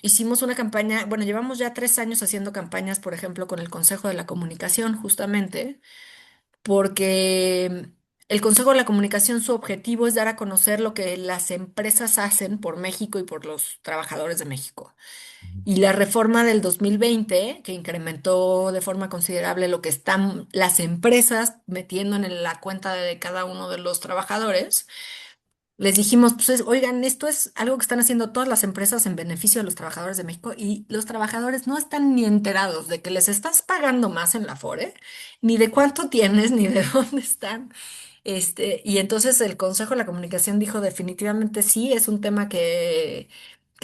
Hicimos una campaña, bueno, llevamos ya 3 años haciendo campañas, por ejemplo, con el Consejo de la Comunicación, justamente porque el Consejo de la Comunicación, su objetivo es dar a conocer lo que las empresas hacen por México y por los trabajadores de México. Y la reforma del 2020, que incrementó de forma considerable lo que están las empresas metiendo en la cuenta de cada uno de los trabajadores, les dijimos, pues, oigan, esto es algo que están haciendo todas las empresas en beneficio de los trabajadores de México y los trabajadores no están ni enterados de que les estás pagando más en la Afore, ni de cuánto tienes, ni de dónde están. Y entonces el Consejo de la Comunicación dijo definitivamente sí, es un tema que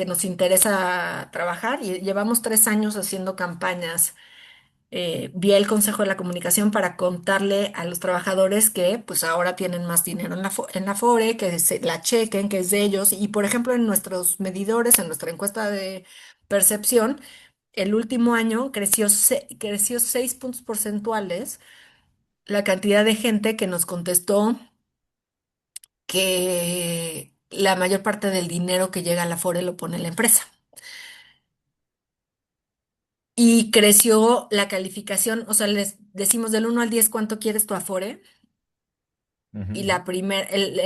nos interesa trabajar y llevamos 3 años haciendo campañas vía el Consejo de la Comunicación para contarle a los trabajadores que pues ahora tienen más dinero en la Afore, que se la chequen, que es de ellos. Y por ejemplo, en nuestros medidores, en nuestra encuesta de percepción, el último año creció 6 puntos porcentuales la cantidad de gente que nos contestó que la mayor parte del dinero que llega a la Afore lo pone la empresa. Y creció la calificación, o sea, les decimos del 1 al 10 cuánto quieres tu Afore. Ujú, Y ujú. en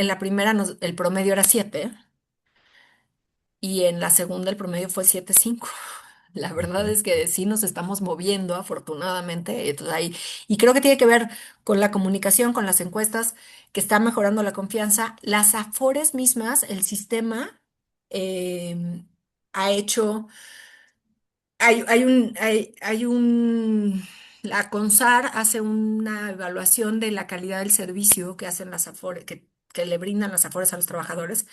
la primera el promedio era 7 y en la segunda el promedio fue 7,5. La Ok, verdad es que sí nos estamos moviendo, afortunadamente. Entonces, y creo que tiene que ver con la comunicación, con las encuestas, que está mejorando la confianza. Las Afores mismas, el sistema ha hecho la CONSAR hace una evaluación de la calidad del servicio que hacen las Afores, que le brindan las Afores a los trabajadores,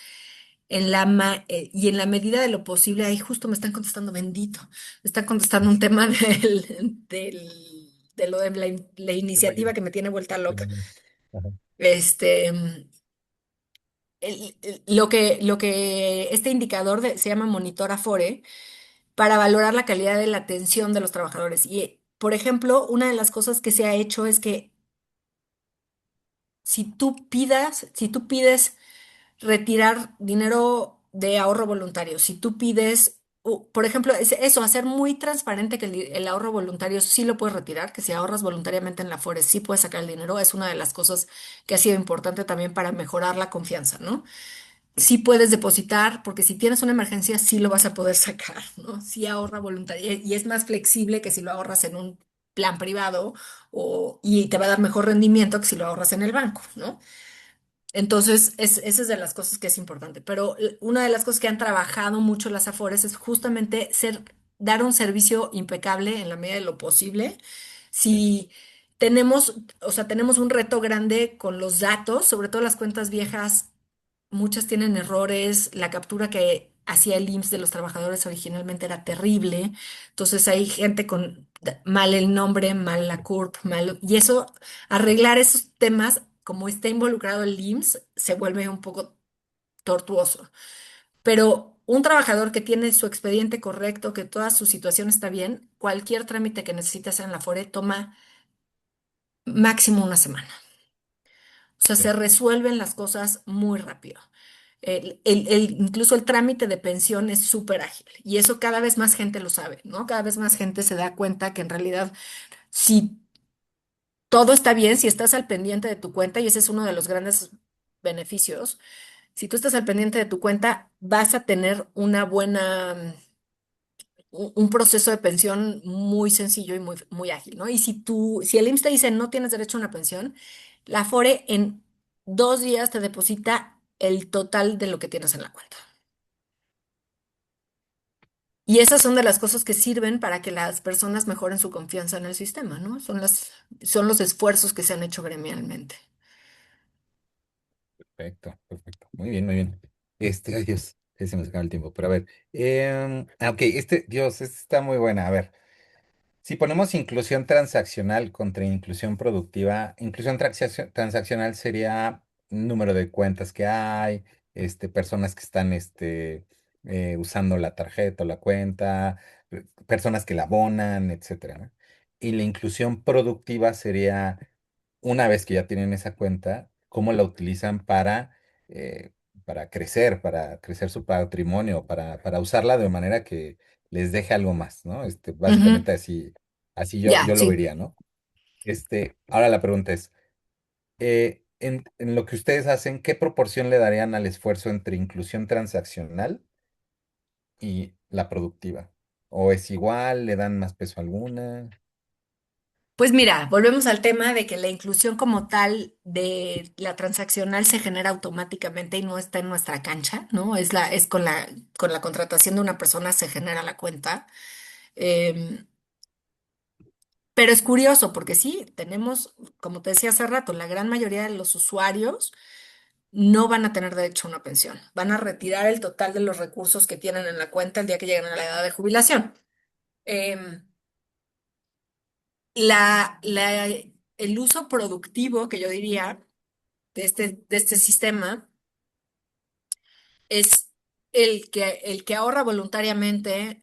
y en la medida de lo posible, ahí justo me están contestando, bendito, me están contestando un tema de lo de la de la iniciativa que me tiene vuelta de loca. la- ajá. Este, lo que este indicador se llama Monitor Afore para valorar la calidad de la atención de los trabajadores. Y, por ejemplo, una de las cosas que se ha hecho es que si tú pides retirar dinero de ahorro voluntario, si tú pides, por ejemplo, es eso, hacer muy transparente que el ahorro voluntario sí lo puedes retirar, que si ahorras voluntariamente en la Afore sí puedes sacar el dinero, es una de las cosas que ha sido importante también para mejorar la confianza, ¿no? Sí puedes depositar, porque si tienes una emergencia, sí lo vas a poder sacar, ¿no? Sí ahorra voluntario y es más flexible que si lo ahorras en un plan privado y te va a dar mejor rendimiento que si lo ahorras en el banco, ¿no? Entonces, esa es de las cosas que es importante. Pero una de las cosas que han trabajado mucho las Afores es justamente dar un servicio impecable en la medida de lo posible. Sí. Si tenemos, o sea, tenemos un reto grande con los datos, sobre todo las cuentas viejas. Muchas tienen errores, la captura que hacía el IMSS de los trabajadores originalmente era terrible. Entonces hay gente con mal el nombre, mal la CURP, mal, y eso, arreglar esos temas, como está involucrado el IMSS, se vuelve un poco tortuoso. Pero un trabajador que tiene su expediente correcto, que toda su situación está bien, cualquier trámite que necesite hacer en la FORE toma máximo una semana. O sea, Sí, se resuelven las cosas muy rápido. Incluso el trámite de pensión es súper ágil y eso cada vez más gente lo sabe, ¿no? Cada vez más gente se da cuenta que en realidad si todo está bien, si estás al pendiente de tu cuenta, y ese es uno de los grandes beneficios, si tú estás al pendiente de tu cuenta, vas a tener una buena, un proceso de pensión muy sencillo y muy, muy ágil, ¿no? Y si el IMSS te dice no tienes derecho a una pensión, la Afore en 2 días te deposita el total de lo que tienes en la cuenta. Y esas son de las cosas que sirven para que las personas mejoren su confianza en el sistema, ¿no? Son los esfuerzos que se han hecho gremialmente. perfecto, perfecto. Muy bien, muy bien. Ay Dios, ya se me acaba el tiempo, pero a ver. Ok, Dios, esta está muy buena. A ver. Si ponemos inclusión transaccional contra inclusión productiva, transaccional sería número de cuentas que hay, personas que están usando la tarjeta o la cuenta, personas que la abonan, etcétera, ¿no? Y la inclusión productiva sería, una vez que ya tienen esa cuenta, cómo la utilizan eh, para crecer su patrimonio, para usarla de manera que les deje algo más, ¿no? Ujú. Básicamente así Ya, yo lo sí. vería, ¿no? Ahora la pregunta es, en lo que ustedes hacen, ¿qué proporción le darían al esfuerzo entre inclusión transaccional y la productiva? ¿O es igual? ¿Le dan más peso a alguna? Pues mira, volvemos al tema de que la inclusión como tal de la transaccional se genera automáticamente y no está en nuestra cancha, ¿no? Es con la contratación de una persona se genera la cuenta. Em, pero es curioso porque sí, tenemos, como te decía hace rato, la gran mayoría de los usuarios no van a tener derecho a una pensión. Van a retirar el total de los recursos que tienen en la cuenta el día que lleguen a la edad de jubilación. Em, el uso productivo que yo diría de este sistema es el que ahorra voluntariamente,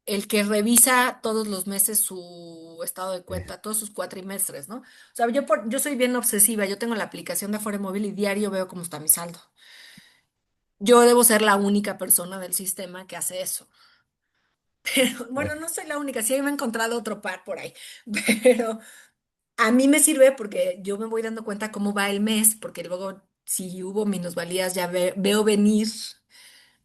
el que revisa todos los meses su estado de Eh, cuenta, todos sus cuatrimestres, ¿no? O sea, yo soy bien obsesiva, yo tengo la aplicación de Afore Móvil y diario veo cómo está mi saldo. Yo debo ser la única persona del sistema que hace eso. Pero bueno, eh, no soy la única, sí me he encontrado otro par por ahí, pero a mí me sirve porque yo me voy dando cuenta cómo va el mes, porque luego si hubo minusvalías ya veo venir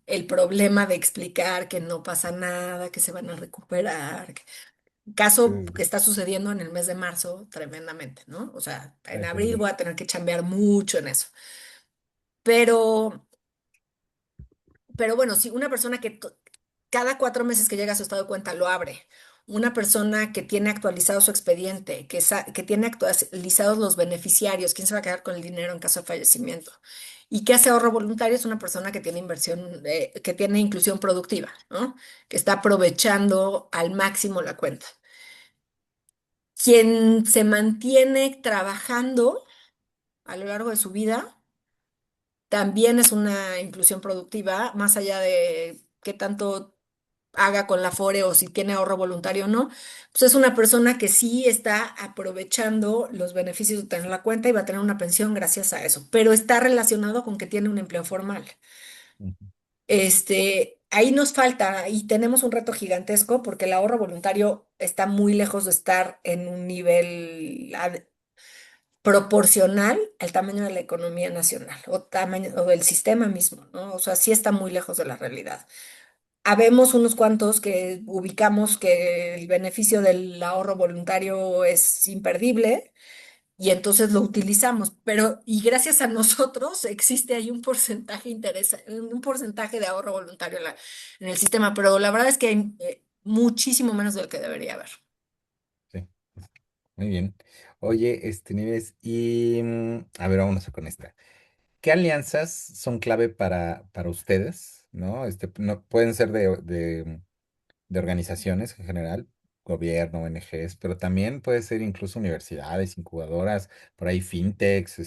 el problema de explicar que no pasa nada, que se van a recuperar. Caso que está sucediendo en el mes de marzo tremendamente, ¿no? O sea, en sí, abril sí, voy a tener que chambear mucho en eso. Pero Pero bueno, si una persona cada 4 meses que llega a su estado de cuenta lo abre, una persona que tiene actualizado su expediente, que tiene actualizados los beneficiarios, quién se va a quedar con el dinero en caso de fallecimiento, y que hace ahorro voluntario, es una persona que tiene inversión, que tiene inclusión productiva, ¿no? Que está aprovechando al máximo la cuenta. Quien se mantiene trabajando a lo largo de su vida también es una inclusión productiva, más allá de qué tanto haga con la FORE o si tiene ahorro voluntario o no, pues es una persona que sí está aprovechando los beneficios de tener la cuenta y va a tener una pensión gracias a eso, pero está relacionado con que tiene un empleo formal. ujú, Ahí nos falta y tenemos un reto gigantesco porque el ahorro voluntario está muy lejos de estar en un nivel proporcional al tamaño de la economía nacional o tamaño o del sistema mismo, ¿no? O sea, sí está muy lejos de la realidad. Habemos unos cuantos que ubicamos que el beneficio del ahorro voluntario es imperdible y entonces lo utilizamos, pero y gracias a nosotros existe ahí un porcentaje un porcentaje de ahorro voluntario en el sistema, pero la verdad es que hay muchísimo menos del que debería haber. sí, muy bien. Oye, Nieves, a ver, vámonos con esta. ¿Qué alianzas son clave para ustedes? ¿no? No, pueden ser de organizaciones en general, gobierno, ONGs, pero también puede ser incluso universidades, incubadoras, por ahí fintechs,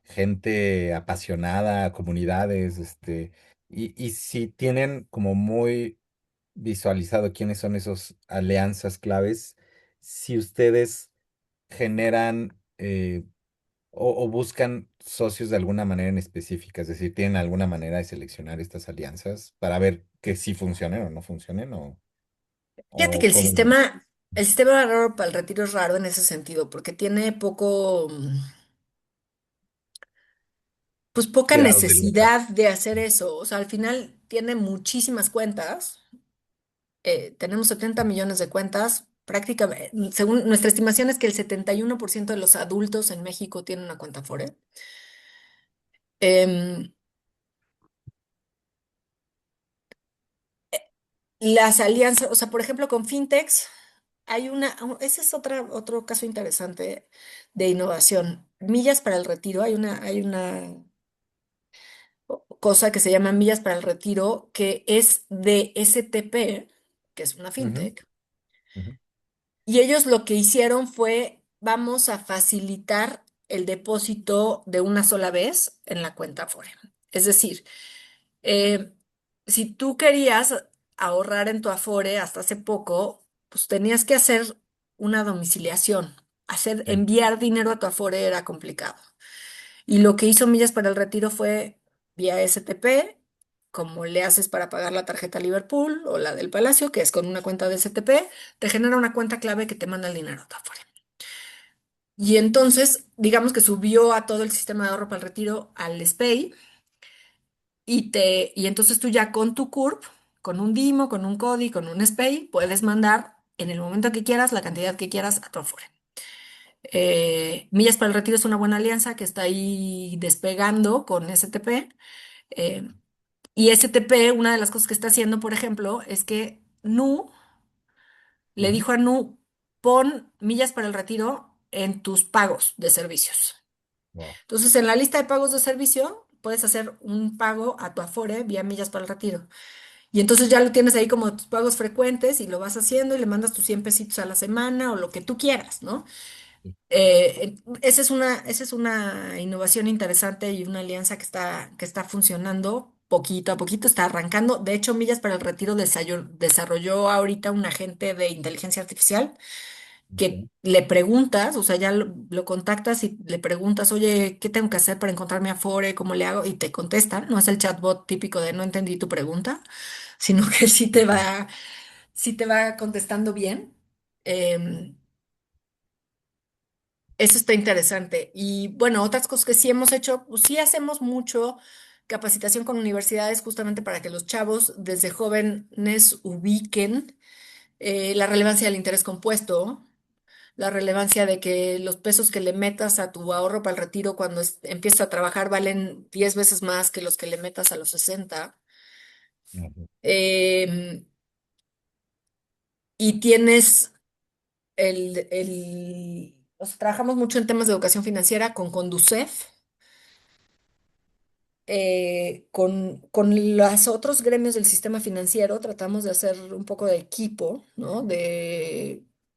gente apasionada, comunidades, y si tienen como muy visualizado quiénes son esos alianzas claves, si ustedes generan o buscan socios de alguna manera en específica, es decir, tienen alguna manera de seleccionar estas alianzas para ver que sí funcionen o no funcionen, Fíjate que o cómo. el sistema raro para el retiro es raro en ese sentido, porque tiene poco, pues poca Grados de libertad. necesidad de hacer eso. O sea, al final tiene muchísimas cuentas. Tenemos 70 millones de cuentas. Prácticamente, según nuestra estimación es que el 71% de los adultos en México tienen una cuenta Afore. Em, las alianzas, o sea, por ejemplo, con fintechs, ese es otro caso interesante de innovación. Millas para el retiro, hay una cosa que se llama Millas para el Retiro, que es de STP, que es una Ujú, fintech. ujú, Y ellos lo que hicieron fue, vamos a facilitar el depósito de una sola vez en la cuenta Afore. Es decir, eh, si tú querías ahorrar en tu Afore hasta hace poco, pues tenías que hacer una domiciliación. sí, Enviar dinero a tu Afore era complicado. Y lo que hizo Millas para el Retiro fue vía STP, como le haces para pagar la tarjeta Liverpool o la del Palacio, que es con una cuenta de STP, te genera una cuenta clave que te manda el dinero a tu Afore. Y entonces, digamos que subió a todo el sistema de ahorro para el retiro al SPAY y entonces tú ya con tu CURP, con un DIMO, con un CODI, con un SPAY, puedes mandar en el momento que quieras, la cantidad que quieras a tu Afore. Millas para el Retiro es una buena alianza que está ahí despegando con STP. eh, y STP, una de las cosas que está haciendo, por ejemplo, es que le ujú, dijo a pon millas para el retiro en tus pagos de servicios. wow, Entonces, en la lista de pagos de servicio, puedes hacer un pago a tu Afore vía millas para el retiro. Y entonces ya lo tienes ahí como tus pagos frecuentes y lo vas haciendo y le mandas tus 100 pesitos a la semana o lo que tú quieras, ¿no? sí, Esa es una innovación interesante y una alianza que está funcionando poquito a poquito, está arrancando. De hecho, Millas para el Retiro desarrolló ahorita un agente de inteligencia artificial que ok, le preguntas, o sea, ya lo contactas y le preguntas, oye, ¿qué tengo que hacer para encontrar mi Afore? ¿Cómo le hago? Y te contestan. No es el chatbot típico de no entendí tu pregunta, sino que ok, sí te va contestando bien. Em, Eso está interesante. Y bueno, otras cosas que sí hemos hecho, pues sí hacemos mucho capacitación con universidades justamente para que los chavos desde jóvenes ubiquen la relevancia del interés compuesto, la relevancia de que los pesos que le metas a tu ahorro para el retiro cuando empiezas a trabajar valen 10 veces más que los que le metas a los 60. ujú, Em, y tienes o sea, trabajamos mucho en temas de educación financiera con Conducef, con los otros gremios del sistema financiero tratamos de hacer un poco de equipo, ¿no?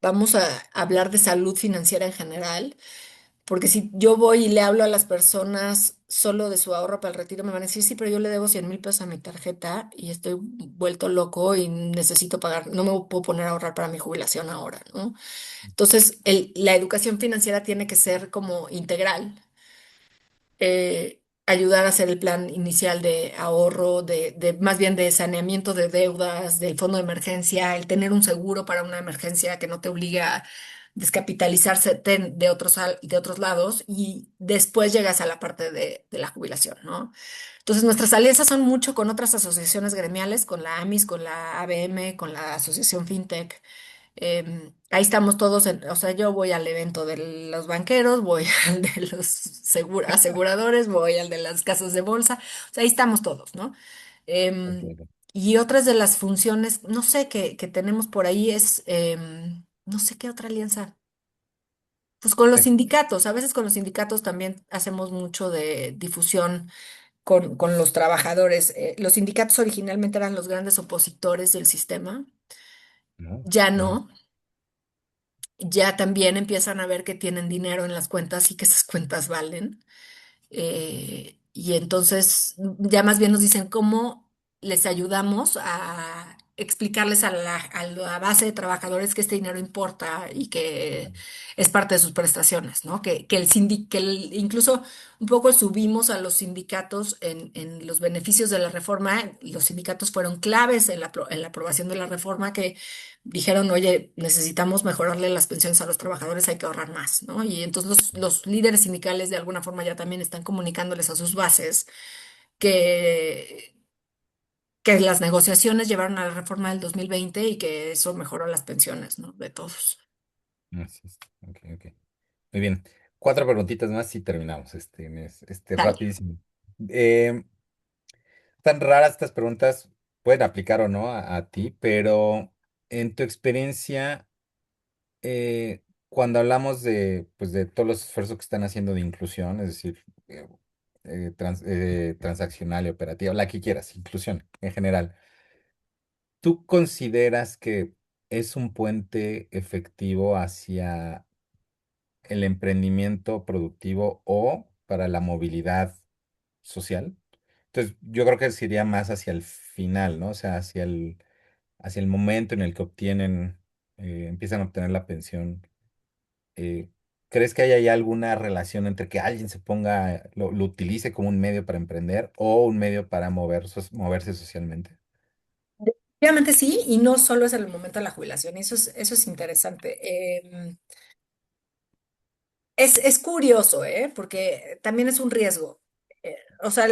Vamos a hablar de salud financiera en general, porque si yo voy y le hablo a las personas solo de su ahorro para el retiro, me van a decir, sí, pero yo le debo 100,000 pesos a mi tarjeta y estoy vuelto loco y necesito pagar, no me puedo poner a ahorrar para mi jubilación ahora, ¿no? Entonces, la educación financiera tiene que ser como integral, ayudar a hacer el plan inicial de ahorro, más bien de saneamiento de deudas, del fondo de emergencia, el tener un seguro para una emergencia que no te obligue a descapitalizarse de otros lados y después llegas a la parte de la jubilación, ¿no? Entonces, nuestras alianzas son mucho con otras asociaciones gremiales, con la AMIS, con la ABM, con la Asociación FinTech. Ahí estamos todos, o sea, yo voy al evento de los banqueros, voy al de los aseguradores, voy al de las casas de bolsa, o sea, ahí estamos todos, ¿no? Em, ok, y otras de las funciones, no sé, que tenemos por ahí es, no sé qué otra alianza. Pues con los ok, sindicatos, a veces con los sindicatos también hacemos mucho de difusión con los trabajadores. Los sindicatos originalmente eran los grandes opositores del sistema, ¿no? ya Ujú. no, ya también empiezan a ver que tienen dinero en las cuentas y que esas cuentas valen. Y entonces ya más bien nos dicen cómo les ayudamos a explicarles a la base de trabajadores que este dinero importa y que es parte de sus prestaciones, ¿no? Incluso un poco subimos a los sindicatos en los beneficios de la reforma. Los sindicatos fueron claves en la aprobación de la reforma que dijeron, oye, necesitamos mejorarle las pensiones a los trabajadores, hay que ahorrar más, ¿no? Y entonces los líderes sindicales de alguna forma ya también están comunicándoles a sus bases que, que las negociaciones llevaron a la reforma del 2020 y que eso mejoró las pensiones, ¿no? De todos. Así es. Ok, ok. Muy bien. Cuatro preguntitas más y terminamos. Dale. Rapidísimo. Eh, Tan raras estas preguntas, pueden aplicar o no a ti, pero en tu experiencia, cuando hablamos de, pues, de todos los esfuerzos que están haciendo de inclusión, es decir, transaccional y operativa, la que quieras, inclusión en general, ¿tú consideras que es un puente efectivo hacia el emprendimiento productivo o para la movilidad social? Entonces, yo creo que sería más hacia el final, ¿no? O sea, hacia el momento en el que empiezan a obtener la pensión. eh, ¿Crees que hay ahí alguna relación entre que alguien lo utilice como un medio para emprender o un medio para moverse socialmente? Obviamente sí, y no solo es en el momento de la jubilación, y eso es interesante. Es curioso, ¿eh? Porque también es un riesgo. O sea,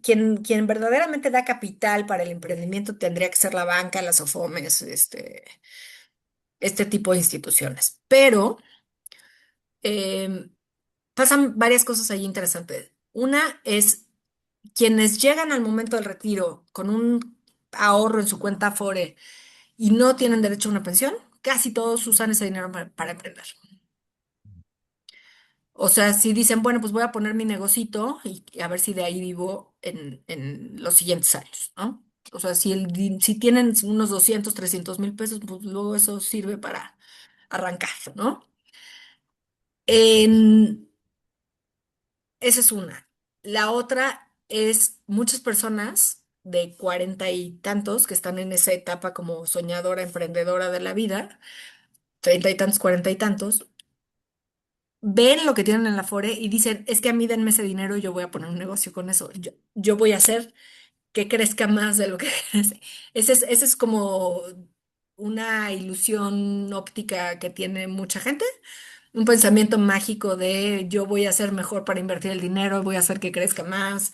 quien verdaderamente da capital para el emprendimiento tendría que ser la banca, las OFOMES, este tipo de instituciones. Pero pasan varias cosas ahí interesantes. Una es quienes llegan al momento del retiro con un ahorro en su cuenta Afore y no tienen derecho a una pensión, casi todos usan ese dinero para emprender. O sea, si dicen, bueno, pues voy a poner mi negocito y a ver si de ahí vivo en los siguientes años, ¿no? O sea, si tienen unos 200, 300 mil pesos, pues luego eso sirve para arrancar, ¿no? Perfecto. En, Esa es una. La otra es muchas personas de 40 y tantos que están en esa etapa como soñadora, emprendedora de la vida, 30 y tantos, 40 y tantos, ven lo que tienen en la Afore y dicen, es que a mí denme ese dinero y yo voy a poner un negocio con eso. Yo voy a hacer que crezca más de lo que crece. Ese es como una ilusión óptica que tiene mucha gente, un pensamiento mágico de yo voy a hacer mejor para invertir el dinero, voy a hacer que crezca más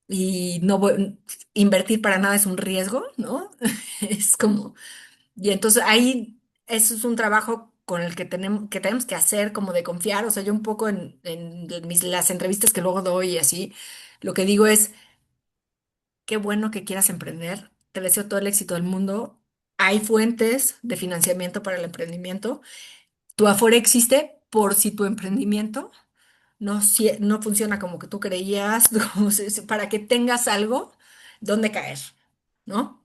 y no voy, invertir para nada es un riesgo, ¿no? Es como, y entonces ahí eso es un trabajo con el que tenemos que hacer, como de confiar. O sea, yo un poco en las entrevistas que luego doy y así, lo que digo es, qué bueno que quieras emprender, te deseo todo el éxito del mundo. Hay fuentes de financiamiento para el emprendimiento. Tu Afore existe por si tu emprendimiento no funciona como que tú creías, para que tengas algo donde caer, ¿no?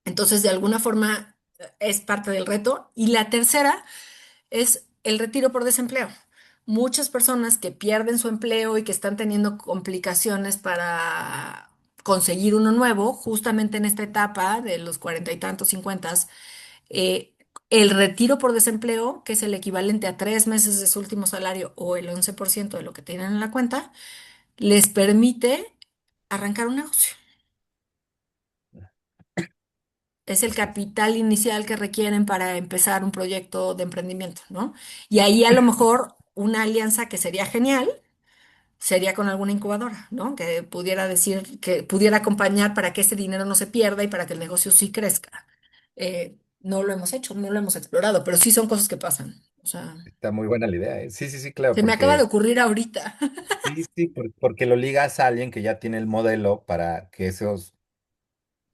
Entonces, de alguna forma, es parte del reto. Y la tercera es el retiro por desempleo. Muchas personas que pierden su empleo y que están teniendo complicaciones para conseguir uno nuevo, justamente en esta etapa de los 40 y tantos, 50, eh, el retiro por desempleo, que es el equivalente a 3 meses de su último salario o el 11% de lo que tienen en la cuenta, les permite arrancar un negocio. Es el Perfecto. capital inicial que requieren para empezar un proyecto de emprendimiento, ¿no? Y ahí a lo mejor una alianza que sería genial sería con alguna incubadora, ¿no? Que pudiera decir, que pudiera acompañar para que ese dinero no se pierda y para que el negocio sí crezca. No lo hemos hecho, no lo hemos explorado, pero sí son cosas que pasan. O sea, Está muy buena la idea, ¿eh? Sí, sí, sí, claro, se me acaba de porque ocurrir ahorita. sí, sí, porque lo ligas a alguien que ya tiene el modelo para que esos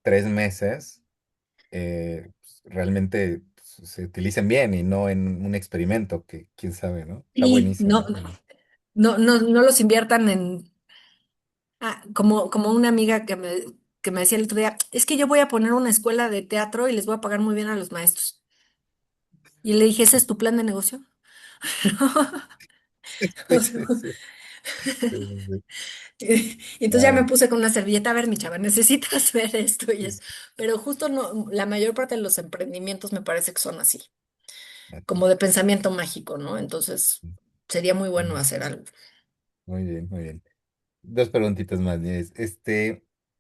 3 meses pues, realmente se utilicen bien y no en un experimento que quién sabe, ¿no? Está Y buenísimo. no los inviertan como una amiga que me decía el otro día, es que yo voy a poner una escuela de teatro y les voy a pagar muy bien a los maestros. Y le dije, ¿ese es tu plan de negocio? Sí, O sea, sí, sí, sí, sí. y entonces ya me Claro, puse con una servilleta, a ver, mi chava, necesitas ver esto y sí, es, sí. pero justo no, la mayor parte de los emprendimientos me parece que son así, Ok. como de pensamiento mágico, ¿no? Entonces sería muy bueno hacer algo. Muy bien, muy bien. Dos preguntitas más, Nieves.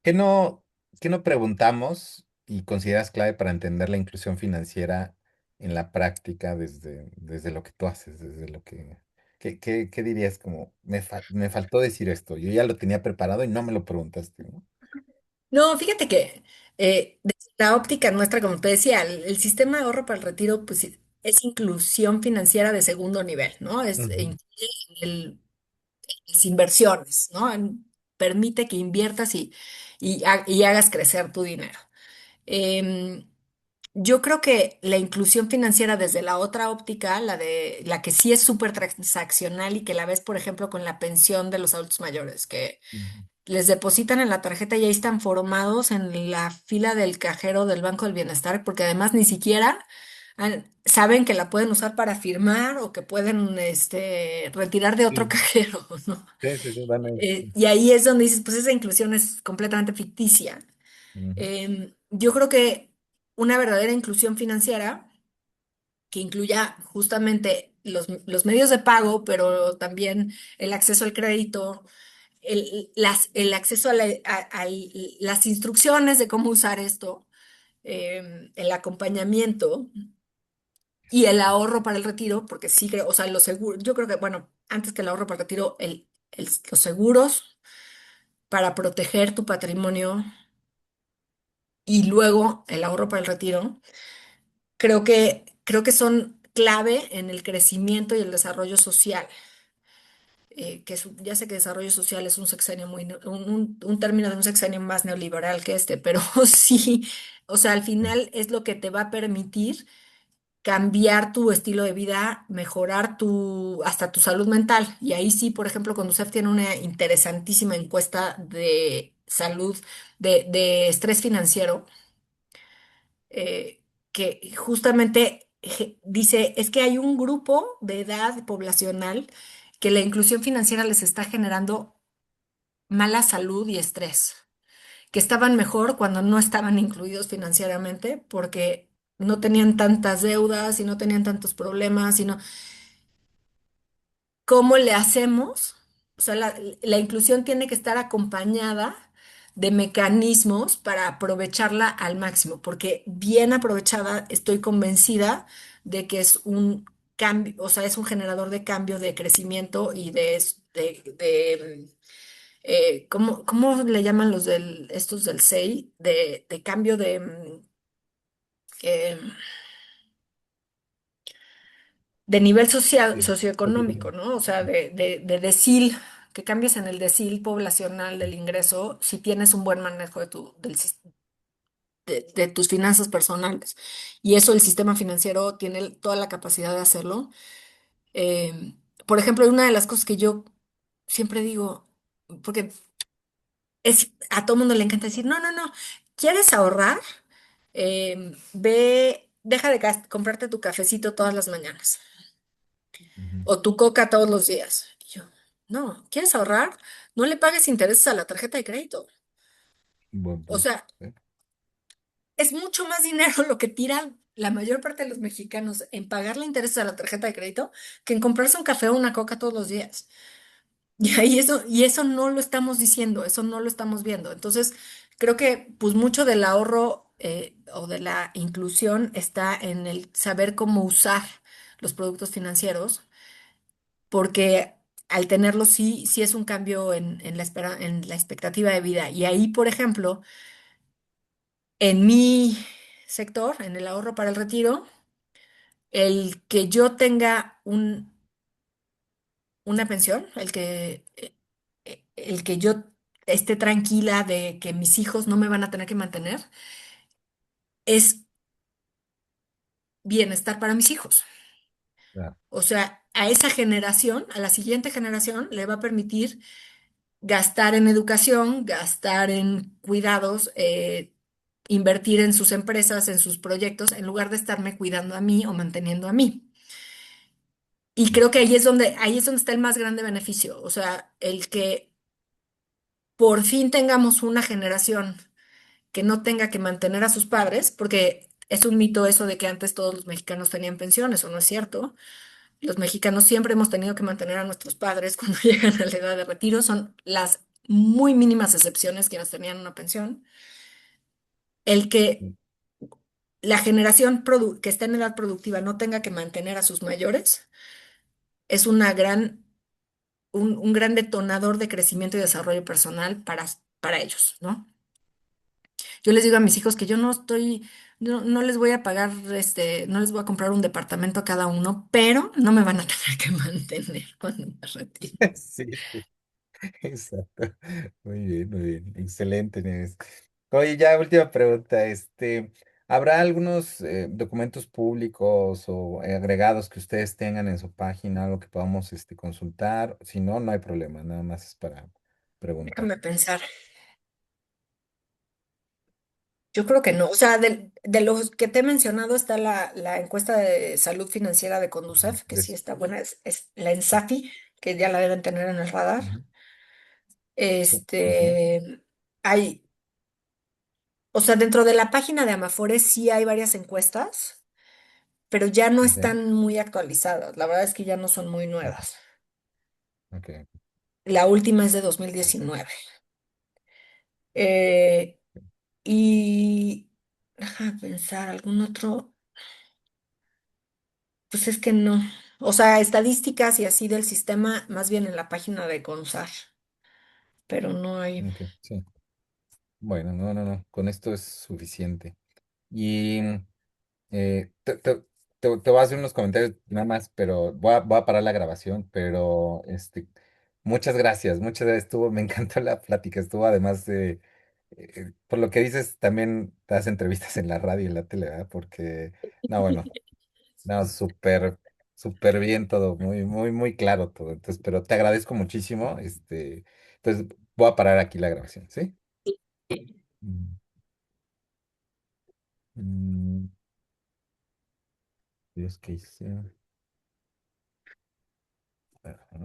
¿Qué no, qué no preguntamos y consideras clave para entender la inclusión financiera en la práctica desde lo que tú haces, desde lo que... ¿Qué dirías como, me faltó decir esto, yo ya lo tenía preparado y no me lo preguntaste, ¿no? No, fíjate que desde la óptica nuestra, como te decía, el sistema de ahorro para el retiro, pues sí, es inclusión financiera de segundo nivel, ¿no? Ujú, Incluye las inversiones, ¿no? Permite que inviertas y hagas crecer tu dinero. Em, yo creo que la inclusión financiera desde la otra óptica, la que sí es súper transaccional y que la ves, por ejemplo, con la pensión de los adultos mayores, que ujú. les depositan en la tarjeta y ahí están formados en la fila del cajero del Banco del Bienestar, porque además ni siquiera saben que la pueden usar para firmar o que pueden retirar de otro Sí, cajero, ¿no? sí, sí, sí, van a ir. Y ahí es donde dices, pues esa inclusión es completamente ficticia. Ujú, Yo creo que una verdadera inclusión financiera que incluya justamente los medios de pago, pero también el acceso al crédito, el acceso las instrucciones de cómo usar esto, el acompañamiento y el ahorro para el retiro, porque sí creo, o sea, los seguros, yo creo que, bueno, antes que el ahorro para el retiro, los seguros para proteger tu patrimonio y luego el ahorro para el retiro, creo que son clave en el crecimiento y el desarrollo social. Ya sé que desarrollo social es un sexenio un término de un sexenio más neoliberal que este, pero sí, o sea, al sí, final es lo que te va a permitir cambiar tu estilo de vida, mejorar hasta tu salud mental. Y ahí sí, por ejemplo, Conducef tiene una interesantísima encuesta de salud, de estrés financiero, que justamente dice, es que hay un grupo de edad poblacional que la inclusión financiera les está generando mala salud y estrés, que estaban mejor cuando no estaban incluidos financieramente porque no tenían tantas deudas y no tenían tantos problemas, sino ¿cómo le hacemos? O sea, la inclusión tiene que estar acompañada de mecanismos para aprovecharla al máximo, porque bien aprovechada estoy convencida de que es un cambio, o sea, es un generador de cambio, de crecimiento y ¿cómo le llaman estos del SEI? De cambio eh, de nivel social, sí. Ok, socioeconómico, ¿no? O sea, de decil, que cambies en el decil poblacional del ingreso si tienes un buen manejo de tus finanzas personales. Y eso el sistema financiero tiene toda la capacidad de hacerlo. Eh, por ejemplo, una de las cosas que yo siempre digo, porque a todo mundo le encanta decir, no, no, no, ¿quieres ahorrar? Deja de comprarte tu cafecito todas las mañanas ujú. o tu coca todos los días. Y yo, no, ¿quieres ahorrar? No le pagues intereses a la tarjeta de crédito. Buen O punto. sea, Sí. es mucho más dinero lo que tiran la mayor parte de los mexicanos en pagarle intereses a la tarjeta de crédito que en comprarse un café o una coca todos los días. Y eso no lo estamos diciendo, eso no lo estamos viendo. Entonces, creo que pues mucho del ahorro o de la inclusión está en el saber cómo usar los productos financieros porque al tenerlo sí, sí es un cambio en la expectativa de vida. Y ahí, por ejemplo, en mi sector, en el ahorro para el retiro, el que yo tenga una pensión, el que yo esté tranquila de que mis hijos no me van a tener que mantener, es bienestar para mis hijos. Claro. O sea, a esa generación, a la siguiente generación, le va a permitir gastar en educación, gastar en cuidados, invertir en sus empresas, en sus proyectos, en lugar de estarme cuidando a mí o manteniendo a mí. Y creo que ahí es donde está el más grande beneficio. O sea, el que por fin tengamos una generación que no tenga que mantener a sus padres, porque es un mito eso de que antes todos los mexicanos tenían pensiones, o no es cierto. Los mexicanos siempre hemos tenido que mantener a nuestros padres cuando llegan a la edad de retiro. Son las muy mínimas excepciones quienes tenían una pensión. El que la generación que está en edad productiva no tenga que mantener a sus mayores es un gran detonador de crecimiento y desarrollo personal para ellos, ¿no? Yo les digo a mis hijos que yo no estoy, no les voy a pagar, no les voy a comprar un departamento a cada uno, pero no me van a tener que mantener cuando me retire. Sí, sí, exacto. Muy bien, muy bien. Excelente, Nieves. Oye, ya última pregunta. ¿Habrá algunos documentos públicos o agregados que ustedes tengan en su página, algo que podamos consultar? Si no, no hay problema, nada más es para preguntar. Déjame pensar. Yo creo que no. O sea, de los que te he mencionado está la encuesta de salud financiera de Conducef, que sí está buena, es la ENSAFI, que ya la deben tener en el radar. Ujú. Sí. Ujú. Este, hay, o sea, dentro de la página de Amafore sí hay varias encuestas, pero ya no Ok, están muy actualizadas. La verdad es que ya no son muy nuevas. ok. La última es de 2019. Eh, y déjame pensar, algún otro. Pues es que no. O sea, estadísticas y así del sistema, más bien en la página de CONSAR, pero no hay. Ok, sí. Bueno, no, no, no. Con esto es suficiente. Y te voy a hacer unos comentarios nada más, pero voy a parar la grabación, pero muchas gracias, muchas gracias. Me encantó la plática, estuvo además de, por lo que dices, también das entrevistas en la radio y en la tele, ¿verdad? Porque, no, bueno, no, súper, súper bien todo, muy, muy, muy claro todo. Entonces, pero te agradezco muchísimo, entonces voy a parar aquí la grabación, ¿sí? Mm, mm, Dios, ¿qué hice? Ajá.